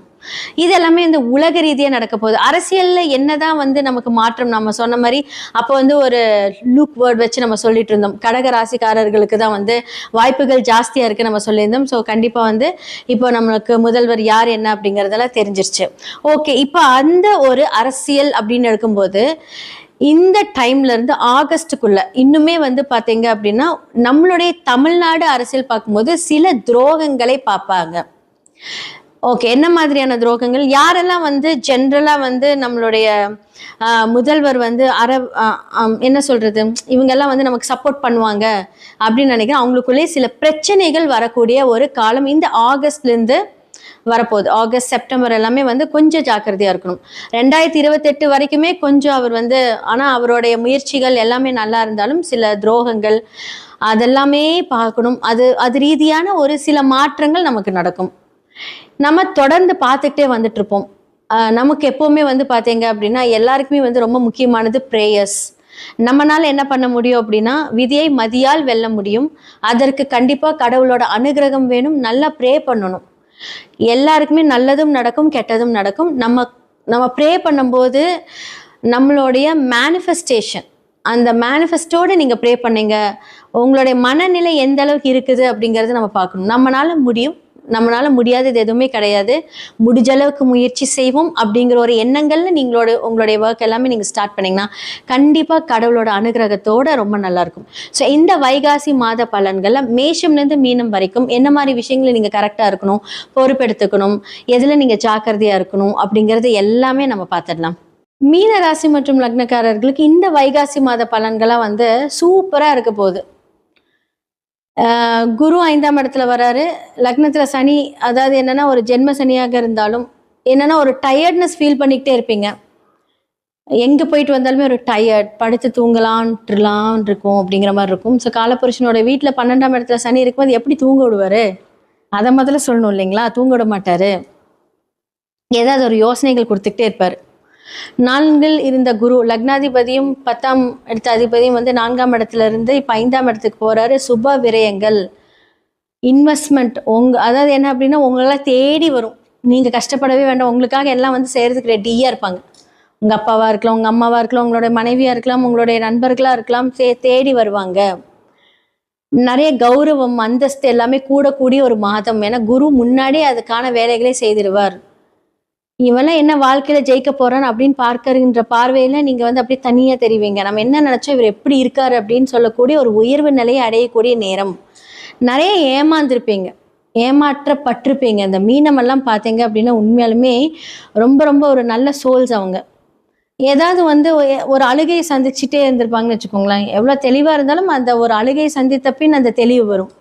இது எல்லாமே இந்த உலக ரீதியாக நடக்க போகுது. அரசியலில் என்னதான் வந்து நமக்கு மாற்றம், நம்ம சொன்ன மாதிரி அப்போ வந்து ஒரு லூக் வேர்ட் வச்சு நம்ம சொல்லிட்டு இருந்தோம், கடக ராசிக்காரர்களுக்கு தான் வந்து வாய்ப்புகள் ஜாஸ்தியாக இருக்குது நம்ம சொல்லியிருந்தோம். ஸோ கண்டிப்பாக வந்து இப்போ நம்மளுக்கு முதல்வர் யார் என்ன அப்படிங்கிறதெல்லாம் தெரிஞ்சிருச்சு. ஓகே, இப்போ அந்த ஒரு அரசியல் அப்படின்னு எடுக்கும்போது இந்த டைம்ல இருந்து ஆகஸ்டுக்குள்ள இன்னுமே வந்து பார்த்தீங்க அப்படின்னா நம்மளுடைய தமிழ்நாடு அரசியல் பார்க்கும்போது சில துரோகங்களை பார்ப்பாங்க. ஓகே, என்ன மாதிரியான துரோகங்கள், யாரெல்லாம் வந்து ஜென்ரலாக வந்து நம்மளுடைய முதல்வர் வந்து என்ன சொல்கிறது, இவங்கெல்லாம் வந்து நமக்கு சப்போர்ட் பண்ணுவாங்க அப்படின்னு நினைக்கிறேன். அவங்களுக்குள்ளே சில பிரச்சனைகள் வரக்கூடிய ஒரு காலம் இந்த ஆகஸ்ட்லேருந்து வரப்போகுது. ஆகஸ்ட் செப்டம்பர் எல்லாமே வந்து கொஞ்சம் ஜாக்கிரதையாக இருக்கணும். 2028 வரைக்குமே கொஞ்சம் அவர் வந்து, ஆனால் அவருடைய முயற்சிகள் எல்லாமே நல்லா இருந்தாலும் சில துரோகங்கள் அதெல்லாமே பார்க்கணும். அது ரீதியான ஒரு சில மாற்றங்கள் நமக்கு நடக்கும். நம்ம தொடர்ந்து பார்த்துக்கிட்டே வந்துட்டு இருப்போம். நமக்கு எப்போவுமே வந்து பார்த்தீங்க அப்படின்னா எல்லாருக்குமே வந்து ரொம்ப முக்கியமானது ப்ரேயர்ஸ். நம்மளால என்ன பண்ண முடியும் அப்படின்னா விதியை மதியால் வெல்ல முடியும். அதற்கு கண்டிப்பாக கடவுளோட அனுகிரகம் வேணும். நல்லா ப்ரே பண்ணணும். எல்லாருக்குமே நல்லதும் நடக்கும், கெட்டதும் நடக்கும். நம்ம ப்ரே பண்ணும்போது நம்மளுடைய மேனிஃபெஸ்டேஷன், அந்த மேனிஃபெஸ்டோடு நீங்கள் ப்ரே பண்ணீங்க, உங்களுடைய மனநிலை எந்த அளவுக்கு இருக்குது அப்படிங்கிறத நம்ம பார்க்கணும். நம்மளால முடியாதது எதுவுமே கிடையாது. முடிஞ்ச அளவுக்கு முயற்சி செய்வோம் அப்படிங்கிற ஒரு எண்ணங்கள்ல உங்களுடைய ஒர்க் எல்லாமே நீங்கள் ஸ்டார்ட் பண்ணிங்கன்னா கண்டிப்பாக கடவுளோட அனுகிரகத்தோட ரொம்ப நல்லாயிருக்கும். ஸோ இந்த வைகாசி மாத பலன்களில் மேஷம்லேருந்து மீனம் வரைக்கும் என்ன மாதிரி விஷயங்களை நீங்கள் கரெக்டாக இருக்கணும், பொறுப்பெடுத்துக்கணும், எதில் நீங்கள் ஜாக்கிரதையாக இருக்கணும் அப்படிங்கிறது எல்லாமே நம்ம பார்த்துடலாம். மீன ராசி மற்றும் லக்னக்காரர்களுக்கு இந்த வைகாசி மாத பலன்களாக வந்து சூப்பராக இருக்க போகுது. குரு 5ஆம் இடத்துல வராரு, லக்னத்தில் சனி, அதாவது என்னென்னா ஒரு ஜென்ம சனியாக இருந்தாலும் என்னென்னா ஒரு டயர்ட்னஸ் ஃபீல் பண்ணிக்கிட்டே இருப்பீங்க. எங்கே போயிட்டு வந்தாலுமே ஒரு டயர்ட், படுத்து தூங்கலான் இருக்கும் அப்படிங்கிற மாதிரி இருக்கும். ஸோ காலபுருஷனோட வீட்டில் 12ஆம் இடத்துல சனி இருக்கும்போது எப்படி தூங்க விடுவார், அதை முதல்ல சொல்லணும் இல்லைங்களா. தூங்க விட மாட்டார், ஏதாவது ஒரு யோசனைகள் கொடுத்துக்கிட்டே இருப்பார். 4 இருந்த குரு லக்னாதிபதியும் 10ஆம் இடத்த அதிபதியும் வந்து 4ஆம் இடத்துல இருந்து இப்போ 5ஆம் இடத்துக்கு போறாரு. சுப விரயங்கள், இன்வெஸ்ட்மெண்ட், அதாவது என்ன அப்படின்னா உங்களெல்லாம் தேடி வரும். நீங்கள் கஷ்டப்படவே வேண்டாம், உங்களுக்காக எல்லாம் வந்து செய்கிறதுக்கு ரெடியாக இருப்பாங்க. உங்கள் அப்பாவாக இருக்கலாம், உங்கள் அம்மாவாக இருக்கலாம், உங்களுடைய மனைவியாக இருக்கலாம், உங்களுடைய நண்பர்களாக இருக்கலாம், தேடி வருவாங்க. நிறைய கௌரவம், அந்தஸ்து எல்லாமே கூடக்கூடிய ஒரு மாதம். ஏன்னா குரு முன்னாடியே அதுக்கான வேலைகளை செய்திருவார். இவெல்லாம் என்ன வாழ்க்கையில் ஜெயிக்க போகிறான்னு அப்படின்னு பார்க்கறன்ற பார்வையில் நீங்கள் வந்து அப்படியே தனியாக தெரிவிங்க. நம்ம என்ன நினச்சோம், இவர் எப்படி இருக்கார் அப்படின்னு சொல்லக்கூடிய ஒரு உயர்வு நிலையை அடையக்கூடிய நேரம். நிறைய ஏமாற்றப்பட்டிருப்பீங்க. இந்த மீனமெல்லாம் பார்த்தீங்க அப்படின்னா உண்மையாலுமே ரொம்ப ரொம்ப ஒரு நல்ல சோல்ஸ். அவங்க ஏதாவது வந்து ஒரு அழுகையை சந்திச்சுட்டே இருந்திருப்பாங்கன்னு வச்சுக்கோங்களேன். எவ்வளோ தெளிவாக இருந்தாலும் அந்த ஒரு அழுகையை சந்தித்த பின் அந்த தெளிவு வரும்.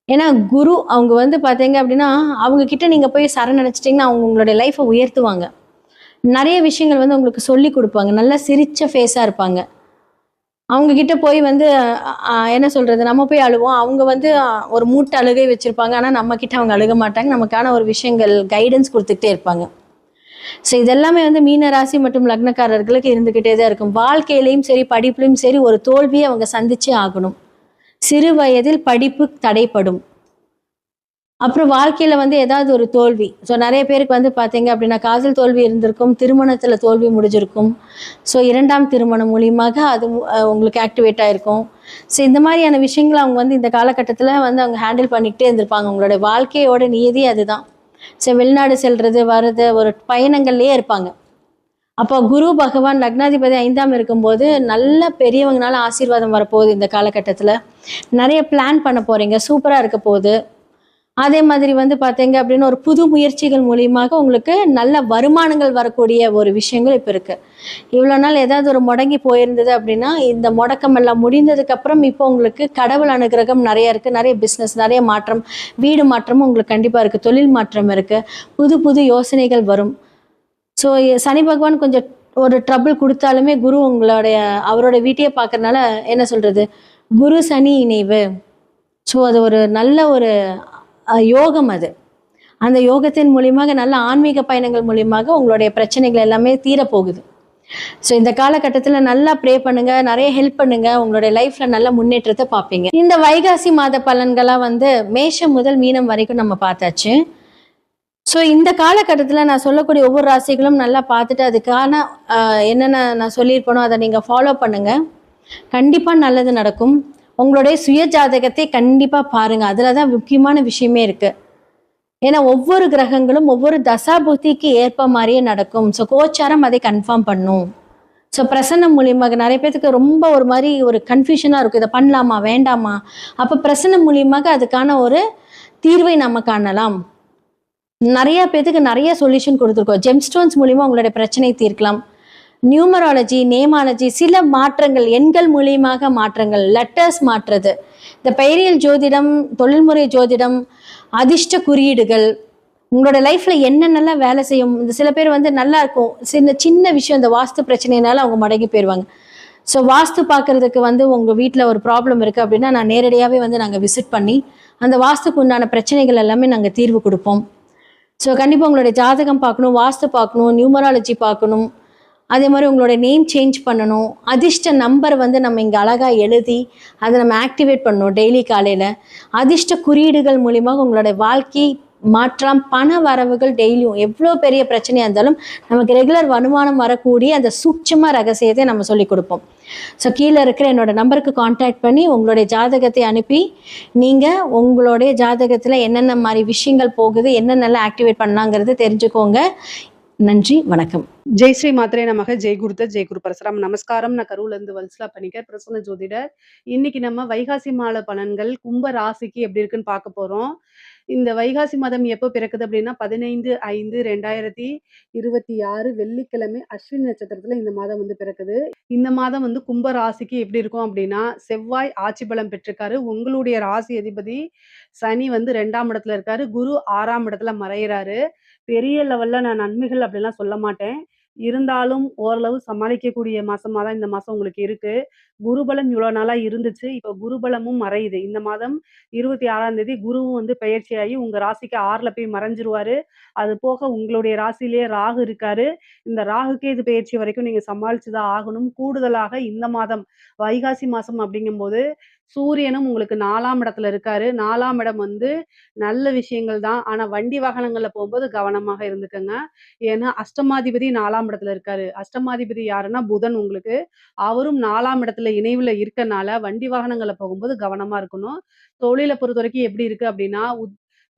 ஏன்னா குரு அவங்க வந்து பார்த்தீங்க அப்படின்னா அவங்க கிட்ட நீங்கள் போய் சரணடைச்சிட்டிங்கன்னா அவங்க உங்களுடைய லைஃப்பை உயர்த்துவாங்க. நிறைய விஷயங்கள் வந்து உங்களுக்கு சொல்லி கொடுப்பாங்க. நல்லா சிரிச்ச ஃபேஸாக இருப்பாங்க. அவங்க கிட்ட போய் வந்து என்ன சொல்றது, நம்ம போய் அழுவோம். அவங்க வந்து ஒரு மூட்டை அழுகை வச்சிருப்பாங்க. ஆனா நம்ம கிட்ட அவங்க அழுக மாட்டாங்க. நமக்கான ஒரு விஷயங்கள் கைடன்ஸ் கொடுத்துக்கிட்டே இருப்பாங்க. ஸோ இதெல்லாமே வந்து மீன ராசி மற்றும் லக்னக்காரர்களுக்கு இருந்துகிட்டே தான் இருக்கும். வாழ்க்கையிலையும் சரி, படிப்புலையும் சரி, ஒரு தோல்வியை அவங்க சந்திச்சே ஆகணும். சிறு வயதில் படிப்பு தடைப்படும். அப்புறம் வாழ்க்கையில வந்து ஏதாவது ஒரு தோல்வி. ஸோ நிறைய பேருக்கு வந்து பார்த்தீங்க அப்படின்னா, காதல் தோல்வி இருந்திருக்கும், திருமணத்துல தோல்வி முடிஞ்சிருக்கும். ஸோ 2ஆம் திருமணம் மூலியமாக அது உங்களுக்கு ஆக்டிவேட் ஆயிருக்கும். ஸோ இந்த மாதிரியான விஷயங்கள அவங்க வந்து இந்த காலகட்டத்துல வந்து அவங்க ஹேண்டில் பண்ணிக்கிட்டே இருந்திருப்பாங்க. அவங்களோட வாழ்க்கையோட நியதி அதுதான். ஸோ வெளிநாடு செல்றது, வர்றது, ஒரு பயணங்கள்லயே இருப்பாங்க. அப்போ குரு பகவான் லக்னாதிபதி 5ஆம் இருக்கும்போது நல்ல பெரியவங்கனால ஆசீர்வாதம் வரப்போகுது இந்த காலகட்டத்துல. நிறைய பிளான் பண்ண போறீங்க. சூப்பரா இருக்க போகுது. அதே மாதிரி வந்து பார்த்தீங்க அப்படின்னா, ஒரு புது முயற்சிகள் மூலியமாக உங்களுக்கு நல்ல வருமானங்கள் வரக்கூடிய ஒரு விஷயங்கள் இப்ப இருக்கு. இவ்வளோ நாள் ஏதாவது ஒரு முடங்கி போயிருந்தது அப்படின்னா, இந்த முடக்கம் எல்லாம் முடிந்ததுக்கு அப்புறம் இப்போ உங்களுக்கு கடவுள் அனுகிரகம் நிறைய இருக்கு. நிறைய பிஸ்னஸ், நிறைய மாற்றம், வீடு மாற்றமும் உங்களுக்கு கண்டிப்பா இருக்கு. தொழில் மாற்றம் இருக்கு. புது புது யோசனைகள் வரும். ஸோ சனி பகவான் கொஞ்சம் ஒரு ட்ரபிள் குடுத்தாலுமே, குரு உங்களுடைய அவரோட வீட்டையே பார்க்கறனால என்ன சொல்றது, குரு சனி இணைவு. ஸோ அது ஒரு நல்ல ஒரு யோகம் அது. அந்த யோகத்தின் மூலியமாக நல்ல ஆன்மீக பயணங்கள் மூலியமாக உங்களுடைய பிரச்சனைகள் எல்லாமே தீரப்போகுது. ஸோ இந்த காலகட்டத்துல நல்லா ப்ரே பண்ணுங்க, நிறைய ஹெல்ப் பண்ணுங்க. உங்களுடைய லைஃப்ல நல்ல முன்னேற்றத்தை பார்ப்பீங்க. இந்த வைகாசி மாத பலன்களா வந்து மேஷம் முதல் மீனம் வரைக்கும் நம்ம பார்த்தாச்சு. ஸோ இந்த காலகட்டத்துல நான் சொல்லக்கூடிய ஒவ்வொரு ராசிகளும் நல்லா பார்த்துட்டு அதுக்கான என்னென்ன நான் சொல்லியிருப்பேனோ அதை நீங்க ஃபாலோ பண்ணுங்க. கண்டிப்பா நல்லது நடக்கும். உங்களுடைய சுய ஜாதகத்தை கண்டிப்பா பாருங்க. அதுலதான் முக்கியமான விஷயமே இருக்கு. ஏன்னா ஒவ்வொரு கிரகங்களும் ஒவ்வொரு தசா புத்திக்கு ஏற்ப மாதிரியே நடக்கும். ஸோ கோச்சாரம் அதை கன்ஃபார்ம் பண்ணும். ஸோ பிரசன்னம் மூலியமாக நிறைய பேத்துக்கு ரொம்ப ஒரு மாதிரி ஒரு கன்ஃபியூஷனா இருக்கும். இதை பண்ணலாமா வேண்டாமா? அப்ப பிரசன்னம் மூலியமாக அதுக்கான ஒரு தீர்வை நம்ம காணலாம். நிறைய பேத்துக்கு நிறைய சொல்யூஷன் கொடுத்துருக்கோம். ஜெம்ஸ்டோன்ஸ் மூலியமா உங்களுடைய பிரச்சனை தீர்க்கலாம். நியூமராலஜி, நேமாலஜி, சில மாற்றங்கள், எண்கள் மூலியமாக மாற்றங்கள், லெட்டர்ஸ் மாற்றுறது, இந்த பெயரியல் ஜோதிடம், தொழில்முறை ஜோதிடம், அதிர்ஷ்ட குறியீடுகள், உங்களோட லைஃப்ல என்னென்னலாம் வேலை செய்யும். இந்த சில பேர் வந்து நல்லா இருக்கும், சின்ன சின்ன விஷயம், இந்த வாஸ்து பிரச்சனைனால அவங்க முடங்கி போயிடுவாங்க. ஸோ வாஸ்து பார்க்கறதுக்கு வந்து உங்கள் வீட்டில் ஒரு ப்ராப்ளம் இருக்குது அப்படின்னா, நான் நேரடியாகவே வந்து நாங்கள் விசிட் பண்ணி அந்த வாஸ்துக்கு உண்டான பிரச்சனைகள் எல்லாமே நாங்கள் தீர்வு கொடுப்போம். ஸோ கண்டிப்பாக உங்களுடைய ஜாதகம் பார்க்கணும், வாஸ்து பார்க்கணும், நியூமராலஜி பார்க்கணும். அதே மாதிரி உங்களோட நேம் சேஞ்ச் பண்ணணும். அதிர்ஷ்ட நம்பர் வந்து நம்ம இங்கே அழகாக எழுதி அதை நம்ம ஆக்டிவேட் பண்ணணும் டெய்லி காலையில். அதிர்ஷ்ட குறியீடுகள் மூலியமாக உங்களோட வாழ்க்கை மாற்றம், பண வரவுகள் டெய்லியும் எவ்வளோ பெரிய பிரச்சனையாக இருந்தாலும் நமக்கு ரெகுலர் வருமானம் வரக்கூடிய அந்த சூட்சம ரகசியத்தை நம்ம சொல்லிக் கொடுப்போம். ஸோ கீழே இருக்கிற என்னோட நம்பருக்கு காண்டாக்ட் பண்ணி உங்களுடைய ஜாதகத்தை அனுப்பி நீங்கள் உங்களுடைய ஜாதகத்தில் என்னென்ன மாதிரி விஷயங்கள் போகுது, என்னென்னலாம் ஆக்டிவேட் பண்ணலாங்கிறது தெரிஞ்சுக்கோங்க. நன்றி, வணக்கம். ஜெய் ஸ்ரீ மாத்ரே நமக. ஜெய் குருதத், ஜெய் குரு பரசுராம். நமஸ்காரம். நான் கரூர்ல இருந்து வல்சலா பணிக்கர், பிரசன்ன ஜோதிடர். இன்னைக்கு நம்ம வைகாசி மாத பலன்கள் கும்ப ராசிக்கு எப்படி இருக்குன்னு பார்க்க போறோம். இந்த வைகாசி மாதம் எப்போ பிறக்குது அப்படின்னா 15/5/2026 வெள்ளிக்கிழமை அஸ்வினி நட்சத்திரத்துல இந்த மாதம் வந்து பிறக்குது. இந்த மாதம் வந்து கும்ப ராசிக்கு எப்படி இருக்கும் அப்படின்னா, செவ்வாய் ஆட்சி பலம் பெற்றிருக்காரு. உங்களுடைய ராசி அதிபதி சனி வந்து 2ஆம் இடத்துல இருக்காரு. குரு 6ஆம் இடத்துல மறையிறாரு. பெரிய லெவல்ல நான் நன்மைகள் அப்படிலாம் சொல்ல மாட்டேன். இருந்தாலும் ஓரளவு சமாளிக்கக்கூடிய மாசமா தான் இந்த மாசம் உங்களுக்கு இருக்கு. குருபலம் இவ்வளோ நாளா இருந்துச்சு. இப்ப குருபலமும் மறையுது. இந்த மாதம் 26ஆம் தேதி குருவும் வந்து பெயர்ச்சியாகி உங்க ராசிக்கு 6ல போய் மறைஞ்சிருவாரு. அது போக உங்களுடைய ராசியிலேயே ராகு இருக்காரு. இந்த ராகு கேது பெயர்ச்சி வரைக்கும் நீங்க சமாளிச்சு தான் ஆகணும். கூடுதலாக இந்த மாதம் வைகாசி மாசம் அப்படிங்கும்போது சூரியனும் உங்களுக்கு 4ஆம் இடத்துல இருக்காரு. 4ஆம் இடம் வந்து நல்ல விஷயங்கள் தான். ஆனா வண்டி வாகனங்கள்ல போகும்போது கவனமாக இருந்துக்கங்க. ஏன்னா அஷ்டமாதிபதி 4ஆம் இடத்துல இருக்காரு. அஷ்டமாதிபதி யாருன்னா புதன் உங்களுக்கு. அவரும் 4ஆம் இடத்துல இணைவுல இருக்கனால வண்டி வாகனங்கள்ல போகும்போது கவனமா இருக்கணும். தொழில பொறுத்தவரைக்கும் எப்படி இருக்கு அப்படின்னா,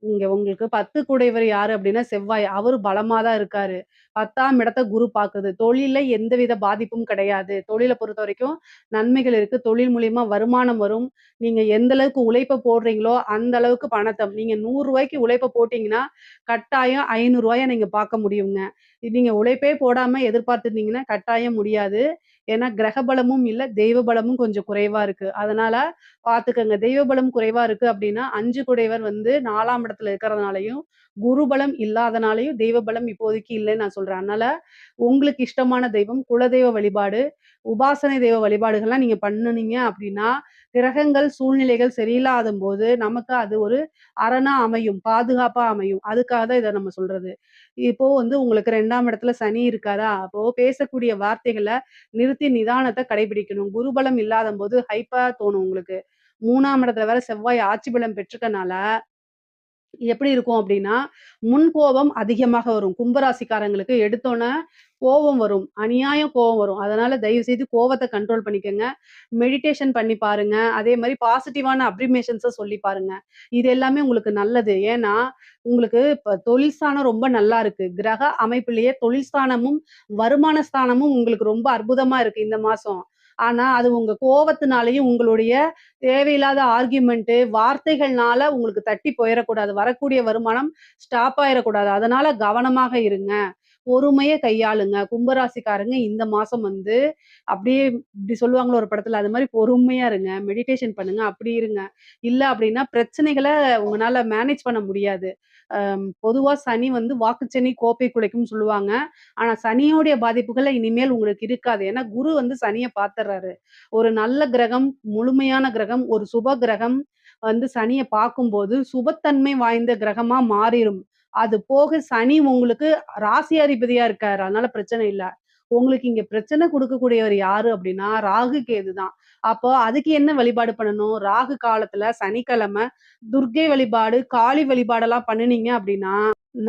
இங்க உங்களுக்கு 10 கூடையவர் யாரு அப்படின்னா செவ்வாய். அவரு பலமா தான் இருக்காரு. 10ஆம் இடத்த குரு பாக்குது. தொழில்ல எந்தவித பாதிப்பும் கிடையாது. தொழில பொறுத்தவரைக்கும் நன்மைகள் இருக்கு. தொழில் மூலியமா வருமானம் வரும். நீங்க எந்த அளவுக்கு உழைப்ப போடுறீங்களோ, அந்த அளவுக்கு பணத்த நீங்க ரூ. 100 உழைப்ப போட்டீங்கன்னா, கட்டாயம் ரூ. 500 நீங்க பார்க்க முடியுங்க. நீங்க உழைப்பே போடாம எதிர்பார்த்திருந்தீங்கன்னா, கட்டாயம் முடியாது. ஏன்னா கிரக பலமும் இல்ல, தெய்வ பலமும் கொஞ்சம் குறைவா இருக்கு. அதனால பார்த்துக்கங்க. தெய்வ பலம் குறைவா இருக்கு அப்படின்னா, 5 குடையவர் வந்து 4ஆம் இடத்துல இருக்கிறதுனாலயும், குரு பலம் இல்லாதனாலயும் தெய்வ பலம் இப்போதைக்கு இல்லைன்னு நான் சொல்றேன். அதனால உங்களுக்கு இஷ்டமான தெய்வம், குலதெய்வ வழிபாடு, உபாசனை தெய்வ வழிபாடுகள்லாம் நீங்க பண்ணுனீங்க அப்படின்னா, கிரகங்கள், சூழ்நிலைகள் சரியில்லாதம்போது, நமக்கு அது ஒரு அரணா அமையும். பாதுகாப்பா அமையும். அதுக்காக தான் இத நம்ம சொல்றது. இப்போ வந்து உங்களுக்கு 2ஆம் இடத்துல சனி இருக்காரா, அப்போ பேசக்கூடிய வார்த்தைகள நிறுத்தி நிதானத்த கடைபிடிக்கணும். குருபலம் இல்லாதம்போது ஹைப்பா தோணும் உங்களுக்கு. 3ஆம் இடத்துல வேற செவ்வாய் ஆட்சி பலம் பெற்றுக்கனால எப்படி இருக்கும் அப்படின்னா, முன்கோபம் அதிகமாக வரும். கும்பராசிக்காரங்களுக்கு எடுத்தோனே கோவம் வரும். அநியாய கோவம் வரும். அதனால தயவு செய்து கோவத்த கண்ட்ரோல் பண்ணிக்கங்க. மெடிடேஷன் பண்ணி பாருங்க. அதே மாரி பாசிட்டிவான அப்ரிமேஷன்ஸ சொல்லி பாருங்க. இது எல்லாமே உங்களுக்கு நல்லது. ஏன்னா, உங்களுக்கு இப்ப தொழில் ஸ்தானம் ரொம்ப நல்லா இருக்கு. கிரக அமைப்பிலேயே தொழில் ஸ்தானமும், வருமான ஸ்தானமும் உங்களுக்கு ரொம்ப அற்புதமா இருக்கு இந்த மாசம். ஆனா, அது உங்க கோவத்தினாலயும், உங்களுடைய தேவையில்லாத ஆர்கியுமென்ட்டு, வார்த்தைகள்னால உங்களுக்கு தட்டி போயிறக்கூடாது. வரக்கூடிய வருமானம் ஸ்டாப் ஆயிறக்கூடாது. அதனால கவனமாக இருங்க. பொறுமைய கையாளுங்க. கும்பராசிக்காரங்க இந்த மாசம் வந்து அப்படியே இப்படி சொல்லுவாங்கல்ல ஒரு படத்துல, அது மாரி பொறுமையா இருங்க. மெடிடேஷன் பண்ணுங்க. அப்படி இருங்க. இல்ல அப்படின்னா பிரச்சனைகள உங்கனால மேனேஜ் பண்ண முடியாது. பொதுவா சனி வந்து வாக்குச்சனி, கோப்பை குலைக்கும்னு சொல்லுவாங்க. ஆனா சனியோடைய பாதிப்புகள் இனிமேல் உங்களுக்கு இருக்காது. ஏன்னா குரு வந்து சனிய பாத்துர்றாரு. ஒரு நல்ல கிரகம், முழுமையான கிரகம், ஒரு சுப கிரகம் வந்து சனிய பார்க்கும்போது, சுபத்தன்மை வாய்ந்த கிரகமா மாறிரும். அது போக சனி உங்களுக்கு ராசி அதிபதியா இருக்காரு. அதனால பிரச்சனை இல்ல. உங்களுக்கு இங்க பிரச்சனை குடுக்கக்கூடியவர் யாரு அப்டின்னா, ராகு, கேது தான். அப்போ அதுக்கு என்ன வழிபாடு பண்ணணும்? ராகு காலத்துல சனிக்கிழமை துர்க்கை வழிபாடு, காளி வழிபாடெல்லாம் பண்ணுனீங்க அப்டின்னா,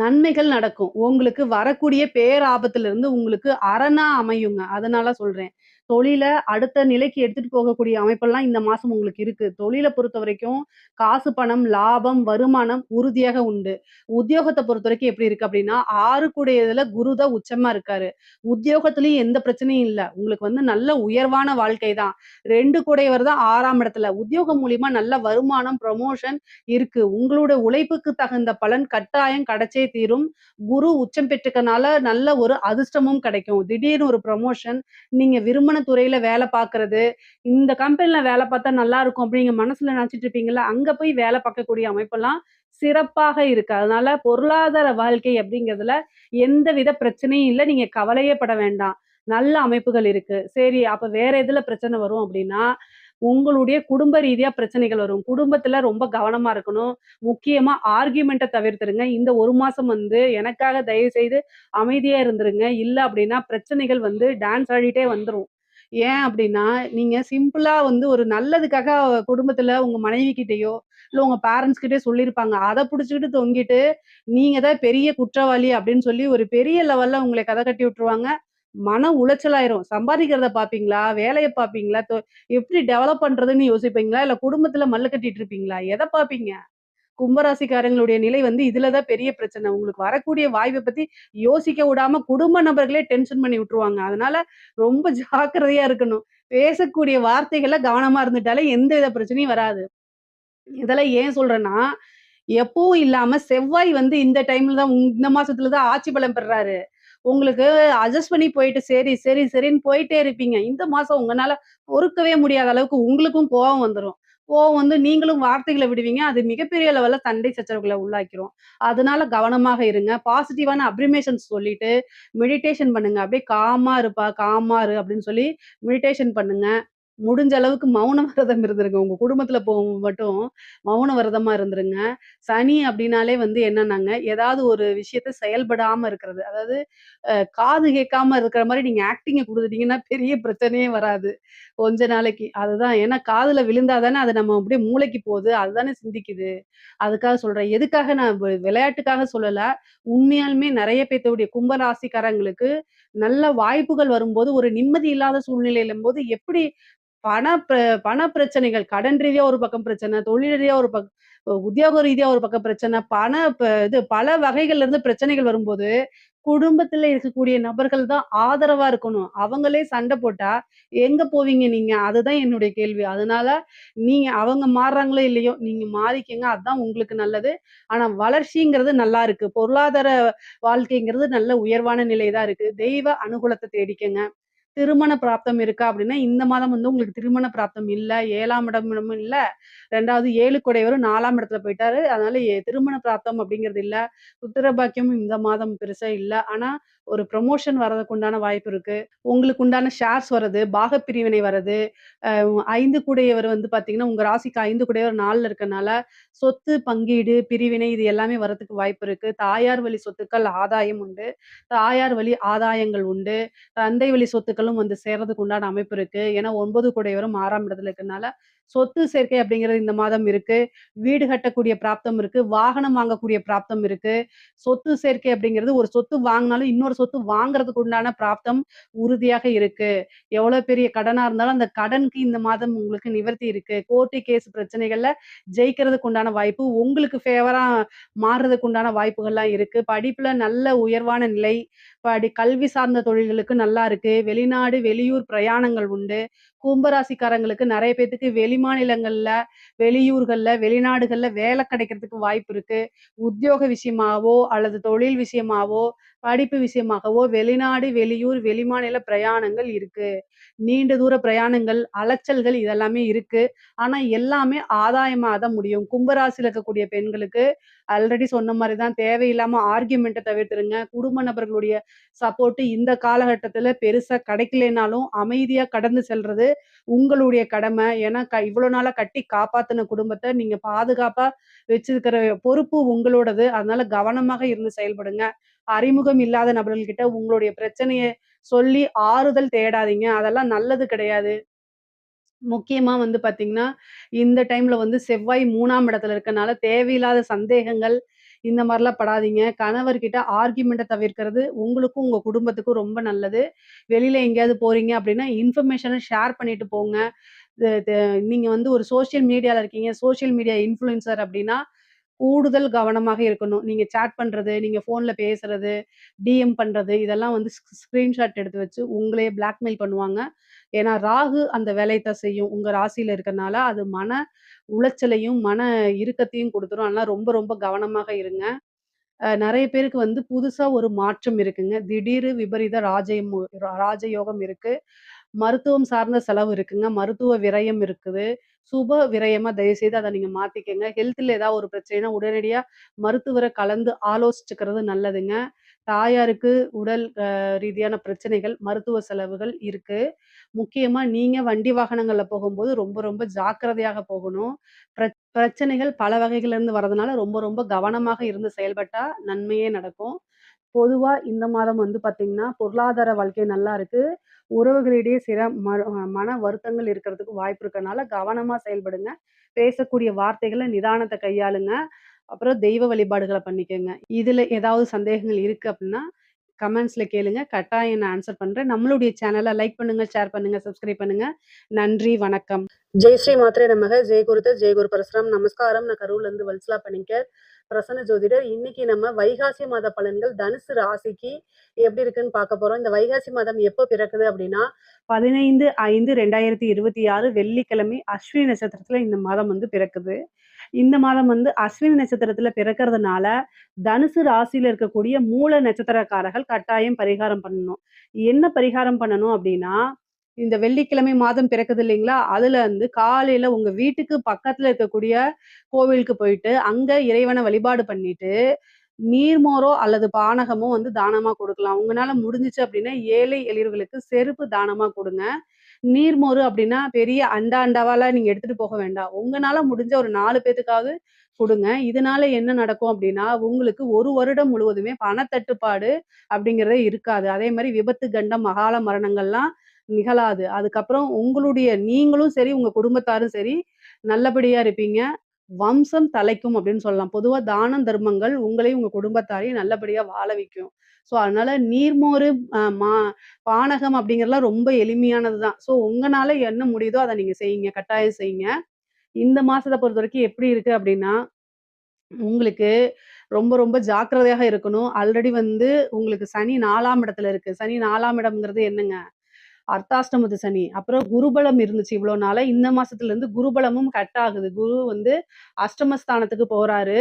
நன்மைகள் நடக்கும். உங்களுக்கு வரக்கூடிய பேராபத்திலிருந்து உங்களுக்கு அரணா அமையுங்க. அதனால சொல்றேன். தொழில அடுத்த நிலைக்கு எடுத்துட்டு போகக்கூடிய அமைப்பெல்லாம் இந்த மாசம் உங்களுக்கு இருக்கு. தொழில பொறுத்தவரைக்கும் காசு, பணம், லாபம், வருமானம் உறுதியாக உண்டு. உத்தியோகத்த பொறுத்தவரைக்கும் எப்படி இருக்கு அப்டின்னா, 6 கூடையதுல குரு தான் உச்சமா இருக்காரு. உத்தியோகத்திலயும் எந்த பிரச்சனையும் இல்ல. உங்களுக்கு வந்து நல்ல உயர்வான வாழ்க்கை தான். 2 கூடையவர் தான் 6ஆம் இடத்துல. உத்தியோகம் மூலியமா நல்ல வருமானம், ப்ரமோஷன் இருக்கு. உங்களோட உழைப்புக்கு தகுந்த பலன் கட்டாயம் கிடைச்சே தீரும். குரு உச்சம் பெற்றுக்கனால நல்ல ஒரு அதிர்ஷ்டமும் கிடைக்கும். திடீர்னு ஒரு ப்ரமோஷன், நீங்க விரும்பின துறையில வேலை பார்க்கறது, இந்த கம்பெனில வேலை பார்த்தா நல்லா இருக்கும் அப்படின்னு நீங்க மனசுல நினைச்சிட்டு இருப்பீங்கல்ல, அங்க போய் வேலை பார்க்கக்கூடிய அமைப்பெல்லாம் சிறப்பாக இருக்கு. அதனால பொருளாதார வாழ்க்கை அப்படிங்கிறதுல எந்தவித பிரச்சனையும் இல்ல. நீங்க கவலையே பட வேண்டாம். நல்ல அமைப்புகள் இருக்கு. சரி, அப்ப வேற எதுல பிரச்சனை வரும் அப்படின்னா, உங்களுடைய குடும்ப ரீதியா பிரச்சனைகள் வரும். குடும்பத்துல ரொம்ப கவனமா இருக்கணும். முக்கியமா ஆர்கியுமென்ட்ட தவிர்த்துருங்க. இந்த 1 மாசம் வந்து எனக்காக தயவு செய்து அமைதியா இருந்துருங்க. இல்ல அப்படின்னா பிரச்சனைகள் வந்து டான்ஸ் ஆடிட்டே வந்துரும். ஏன் அப்படின்னா, நீங்க சிம்பிளா வந்து ஒரு நல்லதுக்காக குடும்பத்துல உங்க மனைவி கிட்டயோ, இல்ல உங்க பேரண்ட்ஸ் கிட்டயோ சொல்லியிருப்பாங்க. அத புடிச்சுக்கிட்டு தொங்கிட்டு, நீங்க தான் பெரிய குற்றவாளி அப்படின்னு சொல்லி ஒரு பெரிய லெவல்ல உங்கள கதை கட்டி விட்டுருவாங்க. மன உளைச்சலாயிரும். சம்பாதிக்கிறத பார்ப்பீங்களா? வேலைய பார்ப்பீங்களா? எப்படி டெவலப் பண்றதுன்னு யோசிப்பீங்களா? இல்ல குடும்பத்துல மல்லு கட்டிட்டு இருப்பீங்களா? எத பார்ப்பீங்க? கும்பராசிக்காரங்களுடைய நிலை வந்து இதுல தான் பெரிய பிரச்சனை. உங்களுக்கு வரக்கூடிய வாய்ப்ப பத்தி யோசிக்க விடாம குடும்ப நபர்களே டென்ஷன் பண்ணி விட்டுருவாங்க. அதனால ரொம்ப ஜாக்கிரதையா இருக்கணும். பேசக்கூடிய வார்த்தைகள்ல கவனமா இருந்துட்டாலே எந்தவித பிரச்சனையும் வராது. இதெல்லாம் ஏன் சொல்றேன்னா, எப்பவும் இல்லாம செவ்வாய் வந்து இந்த டைம்ல தான் இந்த மாசத்துல தான் ஆட்சி பலம் பெறுறாரு. உங்களுக்கு அட்ஜஸ்ட் பண்ணி போயிட்டு சரி, சரி, சரின்னு போயிட்டே இருப்பீங்க. இந்த மாசம் உங்கனால பொறுக்கவே முடியாத அளவுக்கு உங்களுக்கும் கோவம் வந்துரும். கோவம் வந்து நீங்களும் வார்த்தைகள விடுவீங்க. அது மிகப்பெரிய லெவல்ல சண்டை சச்சரவுகள உள்ளாக்கிரும். அதனால கவனமாக இருங்க. பாசிட்டிவான அப்ரிமேஷன்ஸ் சொல்லிட்டு மெடிடேஷன் பண்ணுங்க. அப்படியே காமா இருப்பா, காமா இரு அப்படின்னு சொல்லி மெடிடேஷன் பண்ணுங்க. முடிஞ்ச அளவுக்கு மௌன விரதம் இருந்துருங்க. உங்க குடும்பத்துல போகும்போது மட்டும் மௌன விரதமா இருந்துருங்க. சனி அப்டின்னாலே வந்து என்னன்னாங்க, ஏதாவது ஒரு விஷயத்த செயல்படாம இருக்கிறது. அதாவது காது கேட்காம இருக்கிற மாரி நீங்க ஆக்டிங்க குடுத்துட்டீங்கன்னா, பெரிய பிரச்சனையே வராது. கொஞ்ச நாளைக்கு. அதுதான் ஏன்னா காதுல விழுந்தா தானே அது நம்ம அப்படியே மூளைக்கு போகுது. அதுதானே சிந்திக்குது. அதுக்காக சொல்றேன். எதுக்காக நான் விளையாட்டுக்காக சொல்லல. உண்மையாலுமே நெறைய பேத்துடைய கும்ப ராசிக்காரங்களுக்கு நல்ல வாய்ப்புகள் வரும்போது, ஒரு நிம்மதி இல்லாத சூழ்நிலையிலும்போது எப்படி பண ப பண பிரச்சனைகள், கடன் ரீதியா ஒரு பக்கம் பிரச்சனை, தொழில் ரீதியா ஒரு உத்தியோக ரீதியா ஒரு பக்கம் பிரச்சனை, பண இது பல வகைகள்ல இருந்து பிரச்சனைகள் வரும்போது, குடும்பத்துல இருக்கக்கூடிய நபர்கள் தான் ஆதரவா இருக்கணும். அவங்களே சண்டை போட்டா, எங்க போவீங்க நீங்க? அதுதான் என்னுடைய கேள்வி. அதனால நீங்க அவங்க மாறுறாங்களோ இல்லையோ, நீங்க மாறிக்கங்க. அதான் உங்களுக்கு நல்லது. ஆனா வளர்ச்சிங்கிறது நல்லா இருக்கு. பொருளாதார வாழ்க்கைங்கிறது நல்ல உயர்வான நிலை தான் இருக்கு. தெய்வ அனுகூலத்த தேடிக்கங்க. திருமண பிராப்தம் இருக்கா அப்படின்னா, இந்த மாதம் வந்து உங்களுக்கு திருமண பிராப்தம் இல்ல. 7ஆம் இடமும் இல்ல. 2வது 7 கூடையவரும் 4ஆம் இடத்துல போயிட்டாரு. அதனால திருமண பிராப்தம் அப்படிங்கிறது இல்ல. புத்திர பாக்கியமும் இந்த மாதம் பெருசா இல்ல. ஆனா, ஒரு ப்ரமோஷன் வர்றதுக்கு உண்டான வாய்ப்பு இருக்கு. உங்களுக்கு உண்டான ஷேர்ஸ் வரது, பாகப் பிரிவினை வரது. 5 கூடையவர் வந்து பார்த்தீங்கன்னா, உங்க ராசிக்கு 5 கூடையவர் 4ல இருக்கனால, சொத்து பங்கீடு, பிரிவினை இது எல்லாமே வரதுக்கு வாய்ப்பு இருக்கு. தாயார் வழி சொத்துக்கள் ஆதாயம் உண்டு. தாயார் வழி ஆதாயங்கள் உண்டு. தந்தை வழி சொத்துக்களும் வந்து சேர்றதுக்கு உண்டான அமைப்பு இருக்கு. ஏன்னா 9 கூடையவரும் 6ஆம் இடத்துல இருக்கனால, சொத்து சேர்க்கை அப்படிங்கிறது இந்த மாதம் இருக்கு. வீடு கட்டக்கூடிய பிராப்தம் இருக்கு. வாகனம் வாங்கக்கூடிய பிராப்தம் இருக்கு. சொத்து சேர்க்கை அப்படிங்கிறது ஒரு சொத்து வாங்குனாலும், இன்னொரு சொத்து வாங்குறதுக்கு உண்டான பிராப்தம் உறுதியாக இருக்கு. எவ்வளோ பெரிய கடனா இருந்தாலும், அந்த கடனுக்கு இந்த மாதம் உங்களுக்கு நிவர்த்தி இருக்கு. கோர்ட்டு கேஸ் பிரச்சனைகள்ல ஜெயிக்கிறதுக்கு உண்டான வாய்ப்பு, உங்களுக்கு ஃபேவரா மாறுறதுக்கு உண்டான வாய்ப்புகள்லாம் இருக்கு. படிப்புல நல்ல உயர்வான நிலை, கல்வி சார்ந்த தொழில்களுக்கு நல்லா இருக்கு. வெளிநாடு, வெளியூர் பிரயாணங்கள் உண்டு. கும்பராசிக்காரங்களுக்கு நெறைய பேத்துக்கு வெளிமாநிலங்கள்ல, வெளியூர்கள்ல, வெளிநாடுகள்ல வேலை கிடைக்கிறதுக்கு வாய்ப்பு இருக்கு. உத்தியோக விஷயமாவோ, அல்லது தொழில் விஷயமாவோ, படிப்பு விஷயமாகவோ வெளிநாடு, வெளியூர், வெளிமாநில பிரயாணங்கள் இருக்கு. நீண்ட தூர பிரயாணங்கள், அலைச்சல்கள் இதெல்லாமே இருக்கு. ஆனா எல்லாமே ஆதாயமா தான் முடியும். கும்பராசியில இருக்கக்கூடிய பெண்களுக்கு ஆல்ரெடி சொன்ன மாரி தான் தேவையில்லாம ஆர்கியூமென்ட்ட தவிர்த்துருங்க. குடும்ப நபர்களுடைய சப்போர்ட் இந்த காலகட்டத்தில பெருசா கிடைக்கலைனாலும், அமைதியா கடந்து செல்றது உங்களுடைய கடமை. ஏன்னா இவ்வளோ நாளா கட்டி காப்பாத்துன குடும்பத்த நீங்க பாதுகாப்பா வச்சிருக்கிற பொறுப்பு உங்களோடது. அதனால கவனமாக இருந்து செயல்படுங்க. அறிமுகம் இல்லாத நபர்கள்கிட்ட உங்களுடைய பிரச்சனைய சொல்லி ஆறுதல் தேடாதீங்க. அதெல்லாம் நல்லது கிடையாது. முக்கியமா வந்து பார்த்தீங்கன்னா, இந்த டைம்ல வந்து செவ்வாய் 3ஆம் இடத்துல இருக்கனால தேவையில்லாத சந்தேகங்கள், இந்த மாரிலாம் படாதீங்க. கணவர்கிட்ட ஆர்கியூமென்ட்ட தவிர்க்கிறது உங்களுக்கும், உங்க குடும்பத்துக்கும் ரொம்ப நல்லது. வெளியில எங்கேயாவது போறீங்க அப்படின்னா, இன்ஃபர்மேஷன ஷேர் பண்ணிட்டு போங்க. த த நீங்க வந்து ஒரு சோசியல் மீடியால இருக்கீங்க. சோசியல் மீடியா இன்ஃப்ளூயன்சர் அப்படின்னா, கூடுதல் கவனமாக இருக்கணும். நீங்க சாட் பண்றது, நீங்க ஃபோன்ல பேசுறது, டிஎம் பண்றது, இதெல்லாம் வந்து ஸ்கிரீன்ஷாட் எடுத்து வச்சு உங்களையே பிளாக்மெயில் பண்ணுவாங்க. ஏன்னா, ராகு அந்த வேலைய தான் செய்யும். உங்க ராசியில இருக்கனால, அது மன உளைச்சலையும், மன இறுக்கத்தையும் குடுத்துரும். அதனால ரொம்ப ரொம்ப கவனமாக இருங்க. நெறைய பேருக்கு வந்து புதுசா ஒரு மாற்றம் இருக்குங்க. திடீர் விபரீத ராஜயோகம் இருக்கு. மருத்துவம் சார்ந்த செலவு இருக்குங்க. மருத்துவ விரயம் இருக்குது. சுப விரயமா தயவுசெய்து அத நீங்க மாத்திக்கங்க. ஹெல்த்ல ஏதாவது ஒரு பிரச்சனைனா உடனடியா மருத்துவர கலந்து ஆலோசிச்சுக்கிறது நல்லதுங்க. தாயாருக்கு உடல் ரீதியான பிரச்சனைகள், மருத்துவ செலவுகள் இருக்கு. முக்கியமா நீங்க வண்டி வாகனங்கள்ல போகும்போது ரொம்ப ரொம்ப ஜாக்கிரதையாக போகணும். பிரச்சனைகள் பல வகைகள்ல இருந்து வரதுனால ரொம்ப ரொம்ப கவனமாக இருந்து செயல்பட்டா நன்மையே நடக்கும். பொதுவா இந்த மாதம் வந்து பார்த்தீங்கன்னா, பொருளாதார வாழ்க்கை நல்லா இருக்கு. உறவுகளிடையே சில மன வருத்தங்கள் இருக்கிறதுக்கு வாய்ப்பு இருக்கனால கவனமா செயல்படுங்க. பேசக்கூடிய வார்த்தைகள நிதானத்த கையாளுங்க. அப்புறம் தெய்வ வழிபாடுகள பண்ணிக்கங்க. இதுல ஏதாவது சந்தேகங்கள் இருக்கு அப்டின்னா, கமெண்ட்ஸ்ல கேளுங்க. கட்டாயம் நான் ஆன்சர் பண்றேன். நம்மளுடைய சேனல லைக் பண்ணுங்க, ஷேர் பண்ணுங்க, சப்ஸ்கிரைப் பண்ணுங்க. நன்றி, வணக்கம். ஜெய் ஸ்ரீ மாத்ரே நமக. ஜெய் குருதத், ஜெய் குரு பரசுராம். நமஸ்காரம். நான் கரூர்லேருந்து வல்சலா பணிக்கர். பிரசன்ன ஜோதிடர். இன்னைக்கு நம்ம வைகாசி மாத பலன்கள் தனுசு ராசிக்கு எப்படி இருக்குன்னு பார்க்க போறோம். இந்த வைகாசி மாதம் எப்போ பிறக்குது அப்படின்னா, 15/5/2026 வெள்ளிக்கிழமை அஸ்வினி நட்சத்திரத்துல இந்த மாதம் வந்து பிறக்குது. இந்த மாதம் வந்து அஸ்வினி நட்சத்திரத்துல பிறக்கறதுனால, தனுசு ராசியில இருக்கக்கூடிய மூல நட்சத்திரக்காரர்கள் கட்டாயம் பரிகாரம் பண்ணணும். என்ன பரிகாரம் பண்ணணும் அப்படின்னா, இந்த வெள்ளிக்கிழமை மாதம் பிறக்குது இல்லைங்களா? அதுல வந்து காலையில உங்க வீட்டுக்கு பக்கத்துல இருக்கக்கூடிய கோவிலுக்கு போயிட்டு, அங்க இறைவன வழிபாடு பண்ணிட்டு, நீர்மோரோ அல்லது பானகமோ வந்து தானமா குடுக்கலாம். உங்கனால முடிஞ்சுச்சு அப்படின்னா, ஏழை எளியவர்களுக்கு செருப்பு தானமா குடுங்க. நீர்மோரு அப்படின்னா, பெரிய அண்டா அண்டாவாலாம் நீங்க எடுத்துட்டு போக வேண்டாம். உங்கனால முடிஞ்ச ஒரு 4 பேத்துக்காவது குடுங்க. இதனால என்ன நடக்கும் அப்படின்னா, உங்களுக்கு 1 வருடம் முழுவதுமே பணத்தட்டுப்பாடு அப்படிங்கிறதே இருக்காது. அதே மாரி விபத்து, கண்டம், அகால மரணங்கள்லாம் நிகழாது. அதுக்கப்புறம் நீங்களும் சரி, உங்க குடும்பத்தாரும் சரி நல்லபடியா இருப்பீங்க. வம்சம் தலைக்கும் அப்படின்னு சொல்லலாம். பொதுவா தானம், தர்மங்கள் உங்களையும், உங்க குடும்பத்தாரையும் நல்லபடியா வாழ வைக்கும். ஸோ, அதனால நீர்மோரு, அ மா பானகம் அப்படிங்கிறதெல்லாம் ரொம்ப எளிமையானது தான். ஸோ, உங்கனால என்ன முடியுதோ அத நீங்க செய்யுங்க. கட்டாயம் செய்யுங்க. இந்த மாசத்த பொறுத்தவரைக்கும் எப்படி இருக்கு அப்படின்னா, உங்களுக்கு ரொம்ப ரொம்ப ஜாக்கிரதையாக இருக்கணும். ஆல்ரெடி வந்து உங்களுக்கு சனி 4ஆம் இடத்துல இருக்கு. சனி 4ஆம் இடம்ங்கிறது என்னங்க? அர்த்தாஷ்டமத்து சனி. அப்புறம் குருபலம் இருந்துச்சு இவ்வளோ நாளா. இந்த மாசத்துலருந்து குருபலமும் கட் ஆகுது. குரு வந்து அஷ்டமஸ்தானத்துக்கு போறாரு.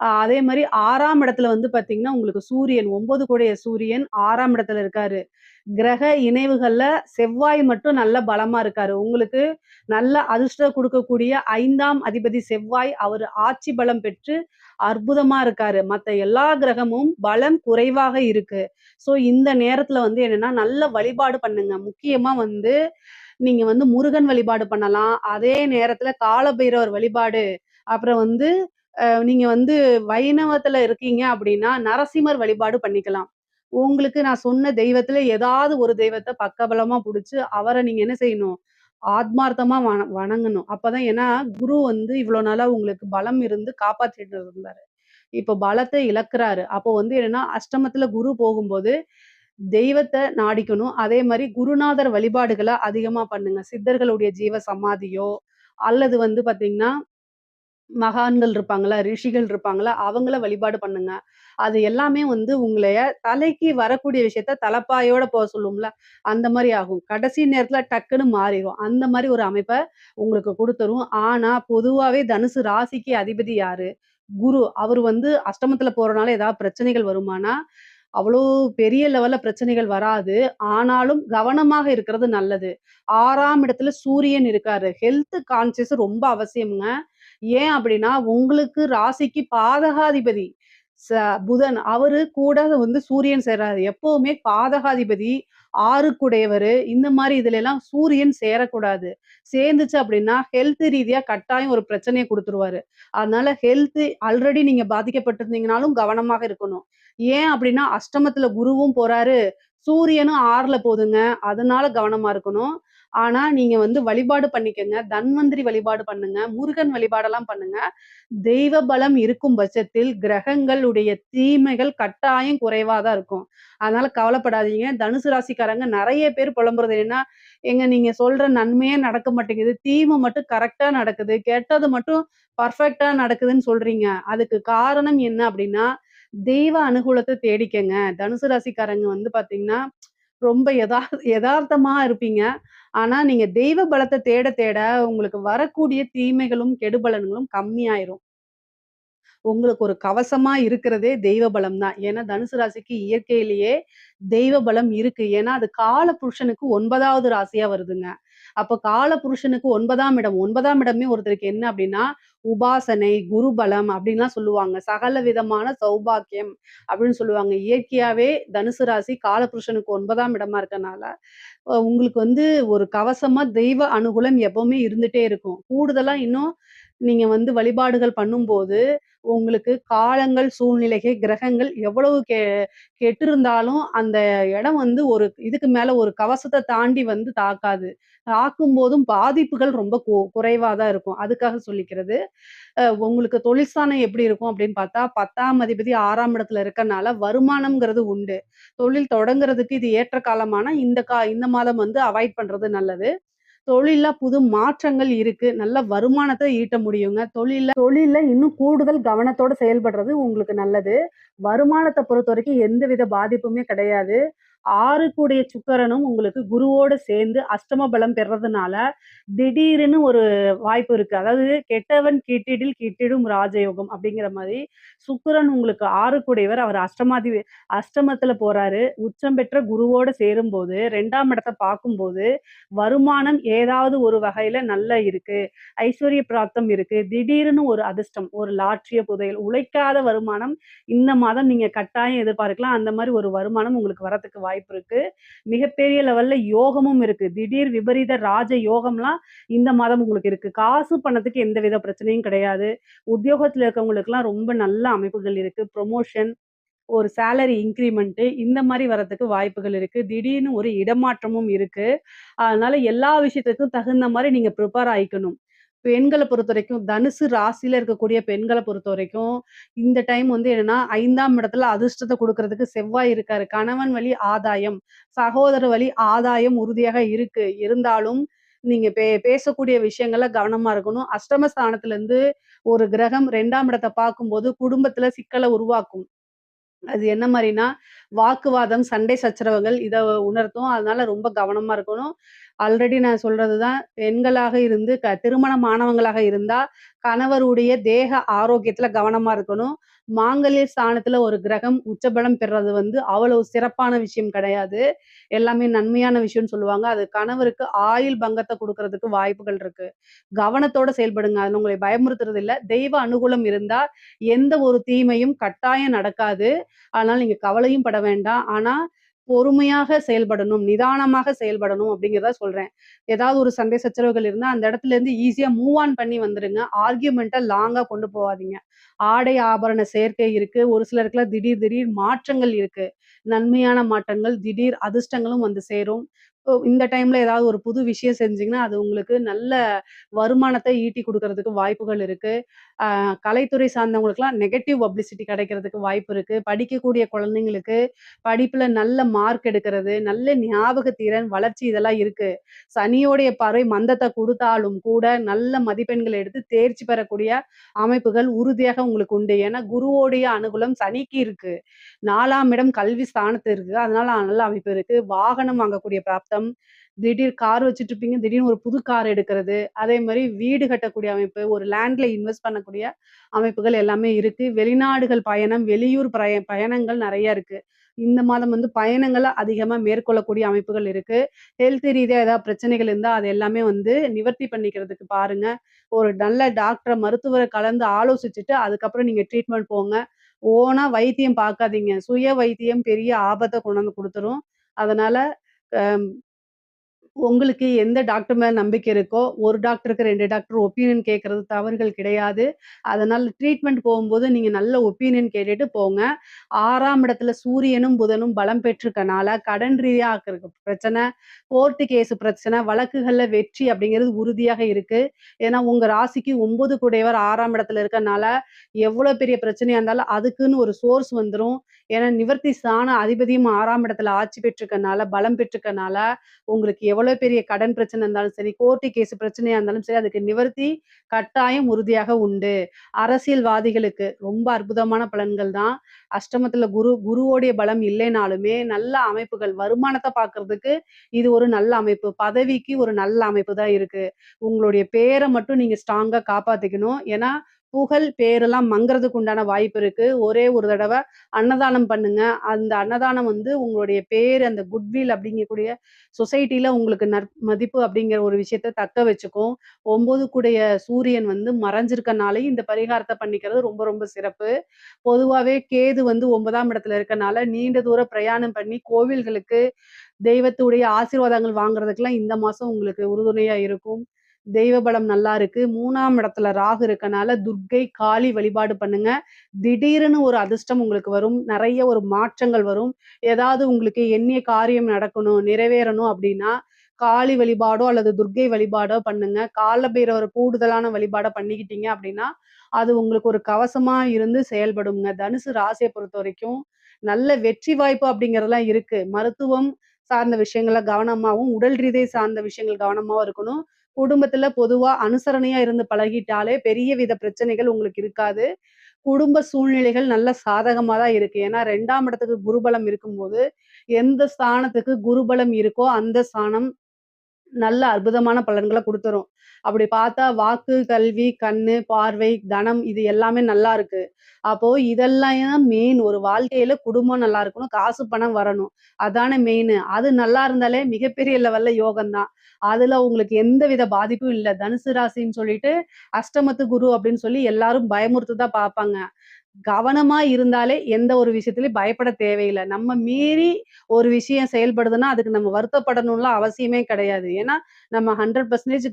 அதே மாரி 6ஆம் இடத்துல வந்து பார்த்தீங்கன்னா, உங்களுக்கு சூரியன் 9 கூடைய சூரியன் 6ஆம் இடத்துல இருக்காரு. கிரக இணைவுகள்ல செவ்வாய் மட்டும் நல்ல பலமா இருக்காரு. உங்களுக்கு நல்ல அதிர்ஷ்டம் குடுக்கக்கூடிய 5ஆம் அதிபதி செவ்வாய் அவரு ஆட்சி பலம் பெற்று அற்புதமா இருக்காரு. மத்த எல்லா கிரகமும் பலம் குறைவாக இருக்கு. ஸோ இந்த நேரத்துல வந்து என்னன்னா, நல்ல வழிபாடு பண்ணுங்க. முக்கியமா வந்து நீங்க வந்து முருகன் வழிபாடு பண்ணலாம். அதே நேரத்துல காலபைரவர் வழிபாடு, அப்புறம் வந்து நீங்க வந்து வைணவத்துல இருக்கீங்க அப்படின்னா, நரசிம்மர் வழிபாடு பண்ணிக்கலாம். உங்களுக்கு நான் சொன்ன தெய்வத்துல ஏதாவது ஒரு தெய்வத்த பக்கபலமா புடிச்சு, அவர நீங்க என்ன செய்யணும்? ஆத்மார்த்தமா வணங்கணும். அப்பதான் ஏன்னா, குரு வந்து இவ்வளோ நாளா உங்களுக்கு பலம் இருந்து காப்பாத்திட்டு இருந்தாரு. இப்ப பலத்த இழக்குறாரு. அப்போ வந்து என்னன்னா, அஷ்டமத்துல குரு போகும்போது, தெய்வத்த நாடிக்கணும். அதே மாரி குருநாதர் வழிபாடுகள அதிகமா பண்ணுங்க. சித்தர்களுடைய ஜீவ சமாதியோ, அல்லது வந்து பாத்தீங்கன்னா மகான்கள் இருப்பாங்கல்ல, ரிஷிகள் இருப்பாங்கல்ல, அவங்கள வழிபாடு பண்ணுங்க. அது எல்லாமே வந்து உங்களைய தலைக்கு வரக்கூடிய விஷயத்த தலப்பாயோட சொல்லுவோம்ல, அந்த மாரி ஆகும். கடைசி நேரத்துல டக்குன்னு மாறிரும். அந்த மாரி ஒரு அமைப்ப உங்களுக்கு குடுத்துரும். ஆனா, பொதுவாவே தனுசு ராசிக்கு அதிபதி யாரு? குரு. அவரு வந்து அஷ்டமத்துல போறனால ஏதாவது பிரச்சனைகள் வருமானா, அவ்வளோ பெரிய லெவல்ல பிரச்சனைகள் வராது. ஆனாலும் கவனமாக இருக்கிறது நல்லது. 6ஆம் இடத்துல சூரியன் இருக்காரு. ஹெல்த் கான்ஷியஸ் ரொம்ப அவசியம்ங்க. ஏன் அப்படின்னா, உங்களுக்கு ராசிக்கு பாதகாதிபதி ச புதன். அவரு கூட வந்து சூரியன் சேராது. எப்பவுமே பாதகாதிபதி, 6க்குடையவரு இந்த மாரி இதுலலாம் சூரியன் சேரக்கூடாது. சேர்ந்துச்சு அப்படின்னா, ஹெல்த் ரீதியா கட்டாயம் ஒரு பிரச்சனைய குடுத்துருவாரு. அதனால ஹெல்த் ஆல்ரெடி நீங்க பாதிக்கப்பட்டிருந்தீங்கனாலும் கவனமாக இருக்கணும். ஏன் அப்படின்னா, அஷ்டமத்துல குருவும் போறாரு, சூரியனும் 6ல போதுங்க. அதனால கவனமா இருக்கணும். ஆனா, நீங்க வந்து வழிபாடு பண்ணிக்கங்க. தன்வந்திரி வழிபாடு பண்ணுங்க. முருகன் வழிபாடெல்லாம் பண்ணுங்க. தெய்வ பலம் இருக்கும் பட்சத்தில் கிரகங்களுடைய தீமைகள் கட்டாயம் குறைவா தான் இருக்கும். அதனால கவலைப்படாதீங்க. தனுசு ராசிக்காரங்க நெறைய பேர் புலம்புறது என்னன்னா, "ஏங்க நீங்க சொல்ற நன்மையே நடக்க மாட்டேங்குது. தீமை மட்டும் கரெக்ட்டா நடக்குது. கெட்டது மட்டும் பெர்ஃபெக்ட்டா நடக்குதுன்னு சொல்றீங்க." அதுக்கு காரணம் என்ன அப்டின்னா, தெய்வ அனுகூலத்த தேடிக்கங்க. தனுசு ராசிக்காரங்க வந்து பார்த்தீங்கன்னா, ரொம்ப எதார்த்தமா இருப்பீங்க. ஆனா, நீங்க தெய்வ பலத்த தேட தேட உங்களுக்கு வரக்கூடிய தீமைகளும், கெடுபலன்களும் கம்மியாயிரும். உங்களுக்கு ஒரு கவசமா இருக்கிறதே தெய்வ பலம் தான். ஏன்னா, தனுசு ராசிக்கு இயற்கையிலேயே தெய்வ பலம் இருக்கு. ஏன்னா, அது காலபுருஷனுக்கு 9வது ராசியா வருதுங்க. அப்ப காலபுருஷனுக்கு 9ஆம் இடம். 9ஆம் இடமே ஒருத்தருக்கு என்ன அப்டின்னா, உபாசனை, குரு பலம் அப்டின்லாம் சொல்லுவாங்க. சகல விதமான சௌபாக்கியம் அப்டின்னு சொல்லுவாங்க. இயற்கையாவே தனுசு ராசி காலபுருஷனுக்கு 9ஆம் இடமா இருக்கனால, உங்களுக்கு வந்து ஒரு கவசமா தெய்வ அனுகூலம் எப்பவுமே இருந்துட்டே இருக்கும். கூடுதலா இன்னும் நீங்க வந்து வழிபாடுகள் பண்ணும்போது, உங்களுக்கு காலங்கள், சூழ்நிலைகள், கிரகங்கள் எவ்வளவு கெட்டிருந்தாலும், அந்த இடம் வந்து ஒரு இதுக்கு மேல ஒரு கவசத்த தாண்டி வந்து தாக்காது. தாக்கும்போதும் பாதிப்புகள் ரொம்ப குறைவா தான் இருக்கும். அதுக்காக சொல்லிக்கிறது. உங்களுக்கு தொழில் ஸ்தானம் எப்படி இருக்கும் அப்படின்னு பார்த்தா, 10ஆம் அதிபதி 6ஆம் இடத்துல இருக்கனால வருமானம்ங்கிறது உண்டு. தொழில் தொடங்குறதுக்கு இது ஏற்ற காலமானா, இந்த மாதம் வந்து அவாய்ட் பண்றது நல்லது. தொழில்ல புது மாற்றங்கள் இருக்கு. நல்ல வருமானத்த ஈட்ட முடியுங்க. தொழில்ல இன்னும் கூடுதல் கவனத்தோட செயல்படுறது உங்களுக்கு நல்லது. வருமானத்த பொறுத்தவரைக்கும் எந்தவித பாதிப்புமே கிடையாது. 6க்குடைய சுக்கிரனும் உங்களுக்கு குருவோட சேர்ந்து அஷ்டம பலம் பெறதுனால, திடீர்னு ஒரு வாய்ப்பு இருக்கு. அதாவது "கெட்டவன் கெட்டிடில் கிட்டிடும் ராஜயோகம்" அப்படிங்கிற மாரி, சுக்கிரன் உங்களுக்கு 6க்குடையவர். அவர் அஷ்டமத்துல போறாரு. உச்சம் பெற்ற குருவோட சேரும்போது, 2ஆம் இடத்த பார்க்கும்போது, வருமானம் ஏதாவது ஒரு வகையில நல்லா இருக்கு. ஐஸ்வர்ய பிராப்தம் இருக்கு. திடீர்னு ஒரு அதிர்ஷ்டம், ஒரு லாட்டரிய புதையல், உழைக்காத வருமானம் இந்த மாதம் நீங்க கட்டாயம் எதிர்பார்க்கலாம். அந்த மாரி ஒரு வருமானம் உங்களுக்கு வரதுக்கு வாய்ப்பு இருக்கு. மிகப்பெரிய லெவல்ல யோகமும் இருக்கு. திடீர் விபரீத ராஜ யோகம்லாம் இந்த மாதம் உங்களுக்கு இருக்கு. காசு பணத்துக்கு எந்தவித பிரச்சனையும் கிடையாது. உத்தியோகத்துல இருக்கவங்களுக்கெல்லாம் ரொம்ப நல்ல அமைப்புகள் இருக்கு. புரமோஷன், ஒரு சேலரி இன்கிரிமென்ட் இந்த மாரி வரதுக்கு வாய்ப்புகள் இருக்கு. திடீர்னு ஒரு இடமாற்றமும் இருக்கு. அதனால எல்லா விஷயத்துக்கும் தகுந்த மாரி நீங்க ப்ரிப்பேர் ஆயிக்கணும். பெண்கள பொறுத்தவரைக்கும், தனுசு ராசியில இருக்கக்கூடிய பெண்கள பொறுத்தவரைக்கும், இந்த டைம் வந்து என்னன்னா, 5ஆம் இடத்துல அதிர்ஷ்டத்த குடுக்குறதுக்கு செவ்வாய் இருக்காரு. கணவன் வழி ஆதாயம், சகோதர வழி ஆதாயம் உறுதியாக இருக்கு. இருந்தாலும், நீங்க பேசக்கூடிய விஷயங்கள்ல கவனமா இருக்கணும். அஷ்டம ஸ்தானத்திலருந்து ஒரு கிரகம் 2ஆம் இடத்த பார்க்கும்போது, குடும்பத்தில சிக்கல உருவாக்கும். அது என்ன மாரின்னா, வாக்குவாதம், சண்டை சச்சரவுகள் இத உணர்த்தும். அதனால ரொம்ப கவனமா இருக்கணும். ஆல்ரெடி நான் சொல்றது தான். பெண்களாக இருந்து திருமணமானவங்களாக இருந்தா, கணவருடைய தேக ஆரோக்கியத்துல கவனமா இருக்கணும். மாங்கல்ய ஸ்தானத்துல ஒரு கிரகம் உச்சபலம் பெறுறது வந்து அவ்வளவு சிறப்பான விஷயம் கிடையாது. எல்லாமே நன்மையான விஷயம்னு சொல்லுவாங்க. அது கணவருக்கு ஆயுள் பங்கத்த குடுக்குறதுக்கு வாய்ப்புகள் இருக்கு. கவனத்தோட செயல்படுங்க. அதுல உங்களை பயமுறுத்துறது இல்ல. தெய்வ அனுகூலம் இருந்தா எந்த ஒரு தீமையும் கட்டாயம் நடக்காது. அதனால நீங்க கவலையும் பட வேண்டாம். ஆனா பொறுமையாக செயல்படணும், நிதானமாக செயல்படணும் அப்படிங்கிறத சொல்றேன். ஏதாவது ஒரு சண்டை சச்சரவுகள் இருந்தா அந்த இடத்துல இருந்து ஈஸியா மூவ் ஆன் பண்ணி வந்துருங்க. ஆர்கியூமென்ட்ட லாங்கா கொண்டு போகாதீங்க. ஆடை ஆபரண சேர்க்கை இருக்கு. ஒரு சிலருக்குலாம் திடீர் திடீர் மாற்றங்கள் இருக்கு. நன்மையான மாற்றங்கள், திடீர் அதிர்ஷ்டங்களும் வந்து சேரும். இந்த டைம்ல ஏதாவது ஒரு புது விஷயம் செஞ்சீங்கன்னா, அது உங்களுக்கு நல்ல வருமானத்த ஈட்டி குடுக்கறதுக்கு வாய்ப்புகள் இருக்கு. அ கலைத்துறை சார்ந்தவங்களுக்குலாம் நெகட்டிவ் பப்ளிசிட்டி கிடைக்கிறதுக்கு வாய்ப்பு இருக்கு. படிக்கக்கூடிய குழந்தைங்களுக்கு படிப்புல நல்ல மார்க் எடுக்கிறது, நல்ல ஞாபக திறன், வளர்ச்சி இதெல்லாம் இருக்கு. சனியோடைய பார்வை மந்தத்த குடுத்தாலும் கூட நல்ல மதிப்பெண்கள் எடுத்து தேர்ச்சி பெறக்கூடிய அமைப்புகள் உறுதியாக உங்களுக்கு உண்டு. ஏன்னா குருவோடைய அனுகூலம் சனிக்கு இருக்கு. 4ஆம் இடம் கல்வி ஸ்தானத்து இருக்கு. அதனால நல்ல அமைப்பு இருக்கு. வாகனம் வாங்கக்கூடிய பிராப்தம், திடீர் கார் வச்சுட்டு இருப்பீங்க. திடீர்னு ஒரு புது கார் எடுக்கிறது. அதே மாரி வீடு கட்டக்கூடிய அமைப்பு, ஒரு லேண்ட்ல இன்வெஸ்ட் பண்ணக்கூடிய அமைப்புகள் எல்லாமே இருக்கு. வெளிநாடுகள் பயணம், வெளியூர் பயணங்கள் நெறைய இருக்கு. இந்த மாதம் வந்து பயணங்கள அதிகமா மேற்கொள்ளக்கூடிய அமைப்புகள் இருக்கு. ஹெல்த் ரீதியா ஏதாவது பிரச்சனைகள் இருந்தா, அது எல்லாமே வந்து நிவர்த்தி பண்ணிக்கிறதுக்கு பாருங்க. ஒரு நல்ல மருத்துவர கலந்து ஆலோசிச்சுட்டு, அதுக்கப்புறம் நீங்க ட்ரீட்மெண்ட் போங்க. ஓனா வைத்தியம் பார்க்காதீங்க. சுய வைத்தியம் பெரிய ஆபத்த கொண்டு வந்து குடுத்துரும். அதனால அ உங்களுக்கு எந்த டாக்டர் மேல நம்பிக்கை இருக்கோ, ஒரு டாக்டருக்கு 2 டாக்டர் ஒப்பீனியன் கேட்கறது தவறுகள் கிடையாது. அதனால ட்ரீட்மெண்ட் போகும்போது நீங்க நல்ல ஒப்பீனியன் கேட்டுட்டு போங்க. 6ஆம் இடத்துல சூரியனும், புதனும் பலம் பெற்றிருக்கனால, கடன் ரீதியா இருக்க பிரச்சனை, கோர்ட் கேஸ் பிரச்சனை, வழக்குகள்ல வெற்றி அப்படிங்கிறது உறுதியாக இருக்கு. ஏன்னா, உங்க ராசிக்கு 9 கூடையவர் 6ஆம் இடத்துல இருக்கனால, எவ்வளோ பெரிய பிரச்சனையா இருந்தாலும் அதுக்குன்னு ஒரு சோர்ஸ் வந்துரும். ஏன்னா, நிவர்த்தி ஸ்தான அதிபதியும் 6ஆம் இடத்துல ஆட்சி பெற்றிருக்கனால, பலம் பெற்றிருக்கனால, உங்களுக்கு எவ்வளோ பெரிய கடன் பிரச்சனை இருந்தாலும் சரி, கோர்ட்டு கேஸ் பிரச்சனையா இருந்தாலும் சரி, அதுக்கு நிவர்த்தி கட்டாயம் உறுதியாக உண்டு. அரசியல்வாதிகளுக்கு ரொம்ப அற்புதமான பலன்கள் தான். அஷ்டமத்துல குருவோடைய பலம் இல்லைனாலுமே, நல்ல அமைப்புகள் வருமானத்த பார்க்கறதுக்கு இது ஒரு நல்ல அமைப்பு. பதவிக்கு ஒரு நல்ல அமைப்பு தான் இருக்கு. உங்களுடைய பேர மட்டும் நீங்க ஸ்ட்ராங்கா காப்பாத்திக்கணும். ஏன்னா, புகழ், பேரெல்லாம் மங்குறதுக்கு உண்டான வாய்ப்பு இருக்கு. ஒரே ஒரு தடவ அன்னதானம் பண்ணுங்க. அந்த அன்னதானம் வந்து உங்களுடைய பேரு, அந்த குட்வில் அப்படிங்கக்கூடிய சொசைட்டில உங்களுக்கு மதிப்பு அப்படிங்கிற ஒரு விஷயத்த தக்க வச்சுக்கும். 9 கூடைய சூரியன் வந்து மறைஞ்சிருக்கனாலயும் இந்த பரிகாரத்த பண்ணிக்கிறது ரொம்ப ரொம்ப சிறப்பு. பொதுவாவே கேது வந்து 9ஆம் இடத்துல இருக்கனால, நீண்ட தூர பிரயாணம் பண்ணி கோவில்களுக்கு, தெய்வத்துடைய ஆசீர்வாதங்கள் வாங்குறதுக்கெல்லாம் இந்த மாசம் உங்களுக்கு உறுதுணையா இருக்கும். தெய்வ பலம் நல்லா இருக்கு. 3ஆம் இடத்துல ராகு இருக்கனால, துர்க்கை, காளி வழிபாடு பண்ணுங்க. திடீர்னு ஒரு அதிர்ஷ்டம் உங்களுக்கு வரும். நெறைய ஒரு மாற்றங்கள் வரும். ஏதாவது உங்களுக்கு எண்ணிய காரியம் நடக்கணும், நிறைவேறணும் அப்படின்னா, காளி வழிபாடோ அல்லது துர்க்கை வழிபாடோ பண்ணுங்க. கால பைரவர் கூடுதலான வழிபாட பண்ணிக்கிட்டீங்க அப்படின்னா, அது உங்களுக்கு ஒரு கவசமா இருந்து செயல்படுங்க. தனுசு ராசிய பொறுத்தவரைக்கும், நல்ல வெற்றி வாய்ப்பு அப்படிங்கிறதெல்லாம் இருக்கு. மருத்துவம் சார்ந்த விஷயங்கள்ல கவனமாவும், உடல் ரீதியா சார்ந்த விஷயங்கள் கவனமாவும் இருக்கணும். குடும்பத்துல பொதுவா அனுசரணையா இருந்து பழகிட்டாலே பெரிய வித பிரச்சனைகள் உங்களுக்கு இருக்காது. குடும்ப சூழ்நிலைகள் நல்ல சாதகமா தான் இருக்கு. ஏன்னா 2ஆம் இடத்துக்கு குருபலம் இருக்கும்போது, எந்த ஸ்தானத்துக்கு குருபலம் இருக்கோ, அந்த ஸ்தானம் நல்ல அற்புதமான பலன்கள குடுத்துரும். அப்படி பார்த்தா வாக்கு, கல்வி, கண்ணு, பார்வை, தனம் இது எல்லாமே நல்லா இருக்கு. அப்போ இதெல்லாம் மெயின். ஒரு வாழ்க்கையில குடும்பம் நல்லா இருக்கணும். காசு, பணம் வரணும். அதானே மெயினு. அது நல்லா இருந்தாலே மிகப்பெரிய லெவல்ல யோகம் தான். அதுல உங்களுக்கு எந்தவித பாதிப்பும் இல்ல. தனுசு ராசின்னு சொல்லிட்டு அஷ்டமத்து குரு அப்படின்னு சொல்லி எல்லாரும் பயமுறுத்த தான் பார்ப்பாங்க. கவனமா இருந்தாலே எந்த ஒரு விஷயத்திலயும் பயப்பட தேவையில்ல. நம்ம மீறி ஒரு விஷயம் செயல்படுதுன்னா, அதுக்கு நம்ம வருத்தப்படணும்லாம் அவசியமே கிடையாது. ஏன்னா, நம்ம 100%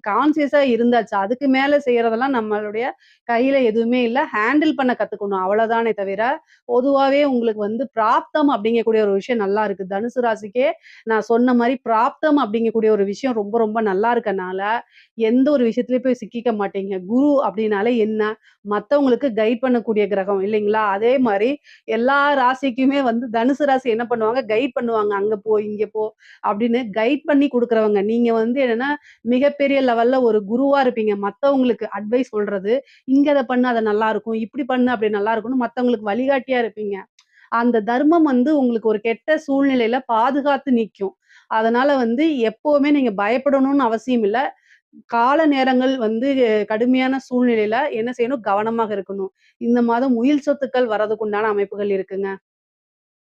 கான்ஷியஸா இருந்தாச்சு. அதுக்கு மேல செய்றதெல்லாம் நம்மளுடைய கையில எதுவுமே இல்ல. ஹேண்டில் பண்ண கத்துக்கணும். அவ்வளோதானே தவிர, பொதுவாவே உங்களுக்கு வந்து பிராப்தம் அப்படிங்கக்கூடிய ஒரு விஷயம் நல்லா இருக்கு. தனுசு ராசிக்கே நான் சொன்ன மாரி பிராப்தம் அப்படிங்கக்கூடிய ஒரு விஷயம் ரொம்ப ரொம்ப நல்லா இருக்கனால, எந்த ஒரு விஷயத்திலயும் போய் சிக்கிக்க மாட்டீங்க. குரு அப்படின்னாலே என்ன? மத்தவங்களுக்கு கைட் பண்ணக்கூடிய கிரகம் இல்லைங்களா? அதே மாரி எல்லா ராசிக்குமே வந்து தனுசு ராசி என்ன பண்ணுவாங்க, கைட் பண்ணுவாங்க. அங்க போ, இங்க போ அப்படின்னு கைட் பண்ணி குடுக்குறவங்க. நீங்க வந்து என்னன்னா, மிகப்பெரிய லெவல்ல ஒரு குருவா இருப்பீங்க. மத்தவங்களுக்கு அட்வைஸ் சொல்றது. இங்க அத பண்ணு அது நல்லாருக்கும். இப்படி பண்ணு அப்படி நல்லாருக்கும்னு மத்தவங்களுக்கு வழிகாட்டியா இருப்பீங்க. அந்த தர்மம் வந்து உங்களுக்கு ஒரு கெட்ட சூழ்நிலையில பாதுகாத்து நிக்கும். அதனால வந்து எப்பவுமே நீங்க பயப்படணும்னு அவசியம் இல்ல. கால நேரங்கள் வந்து கடுமையான சூழ்நிலையில என்ன செய்யணும்? கவனமாக இருக்கணும். இந்த மாதம் உயில் சொத்துக்கள் வரதுக்கு உண்டான அமைப்புகள் இருக்குங்க.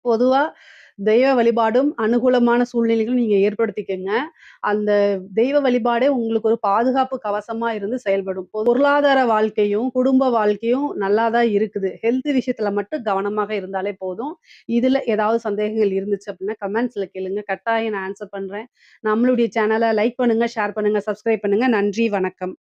பொதுவா தெய்வ வழிபாடும், அனுகூலமான சூழ்நிலைகளும் நீங்க ஏற்படுத்திக்கங்க. அந்த தெய்வ வழிபாடே உங்களுக்கு ஒரு பாதுகாப்பு கவசமா இருந்து செயல்படும். பொருளாதார வாழ்க்கையும், குடும்ப வாழ்க்கையும் நல்லா தான் இருக்குது. ஹெல்த் விஷயத்துல மட்டும் கவனமாக இருந்தாலே போதும். இதுல ஏதாவது சந்தேகங்கள் இருந்துச்சு அப்படின்னா, கமெண்ட்ஸ்ல கேளுங்க. கட்டாயம் நான் ஆன்சர் பண்றேன். நம்மளுடைய சேனல லைக் பண்ணுங்க, ஷேர் பண்ணுங்க, சப்ஸ்கிரைப் பண்ணுங்க. நன்றி, வணக்கம்.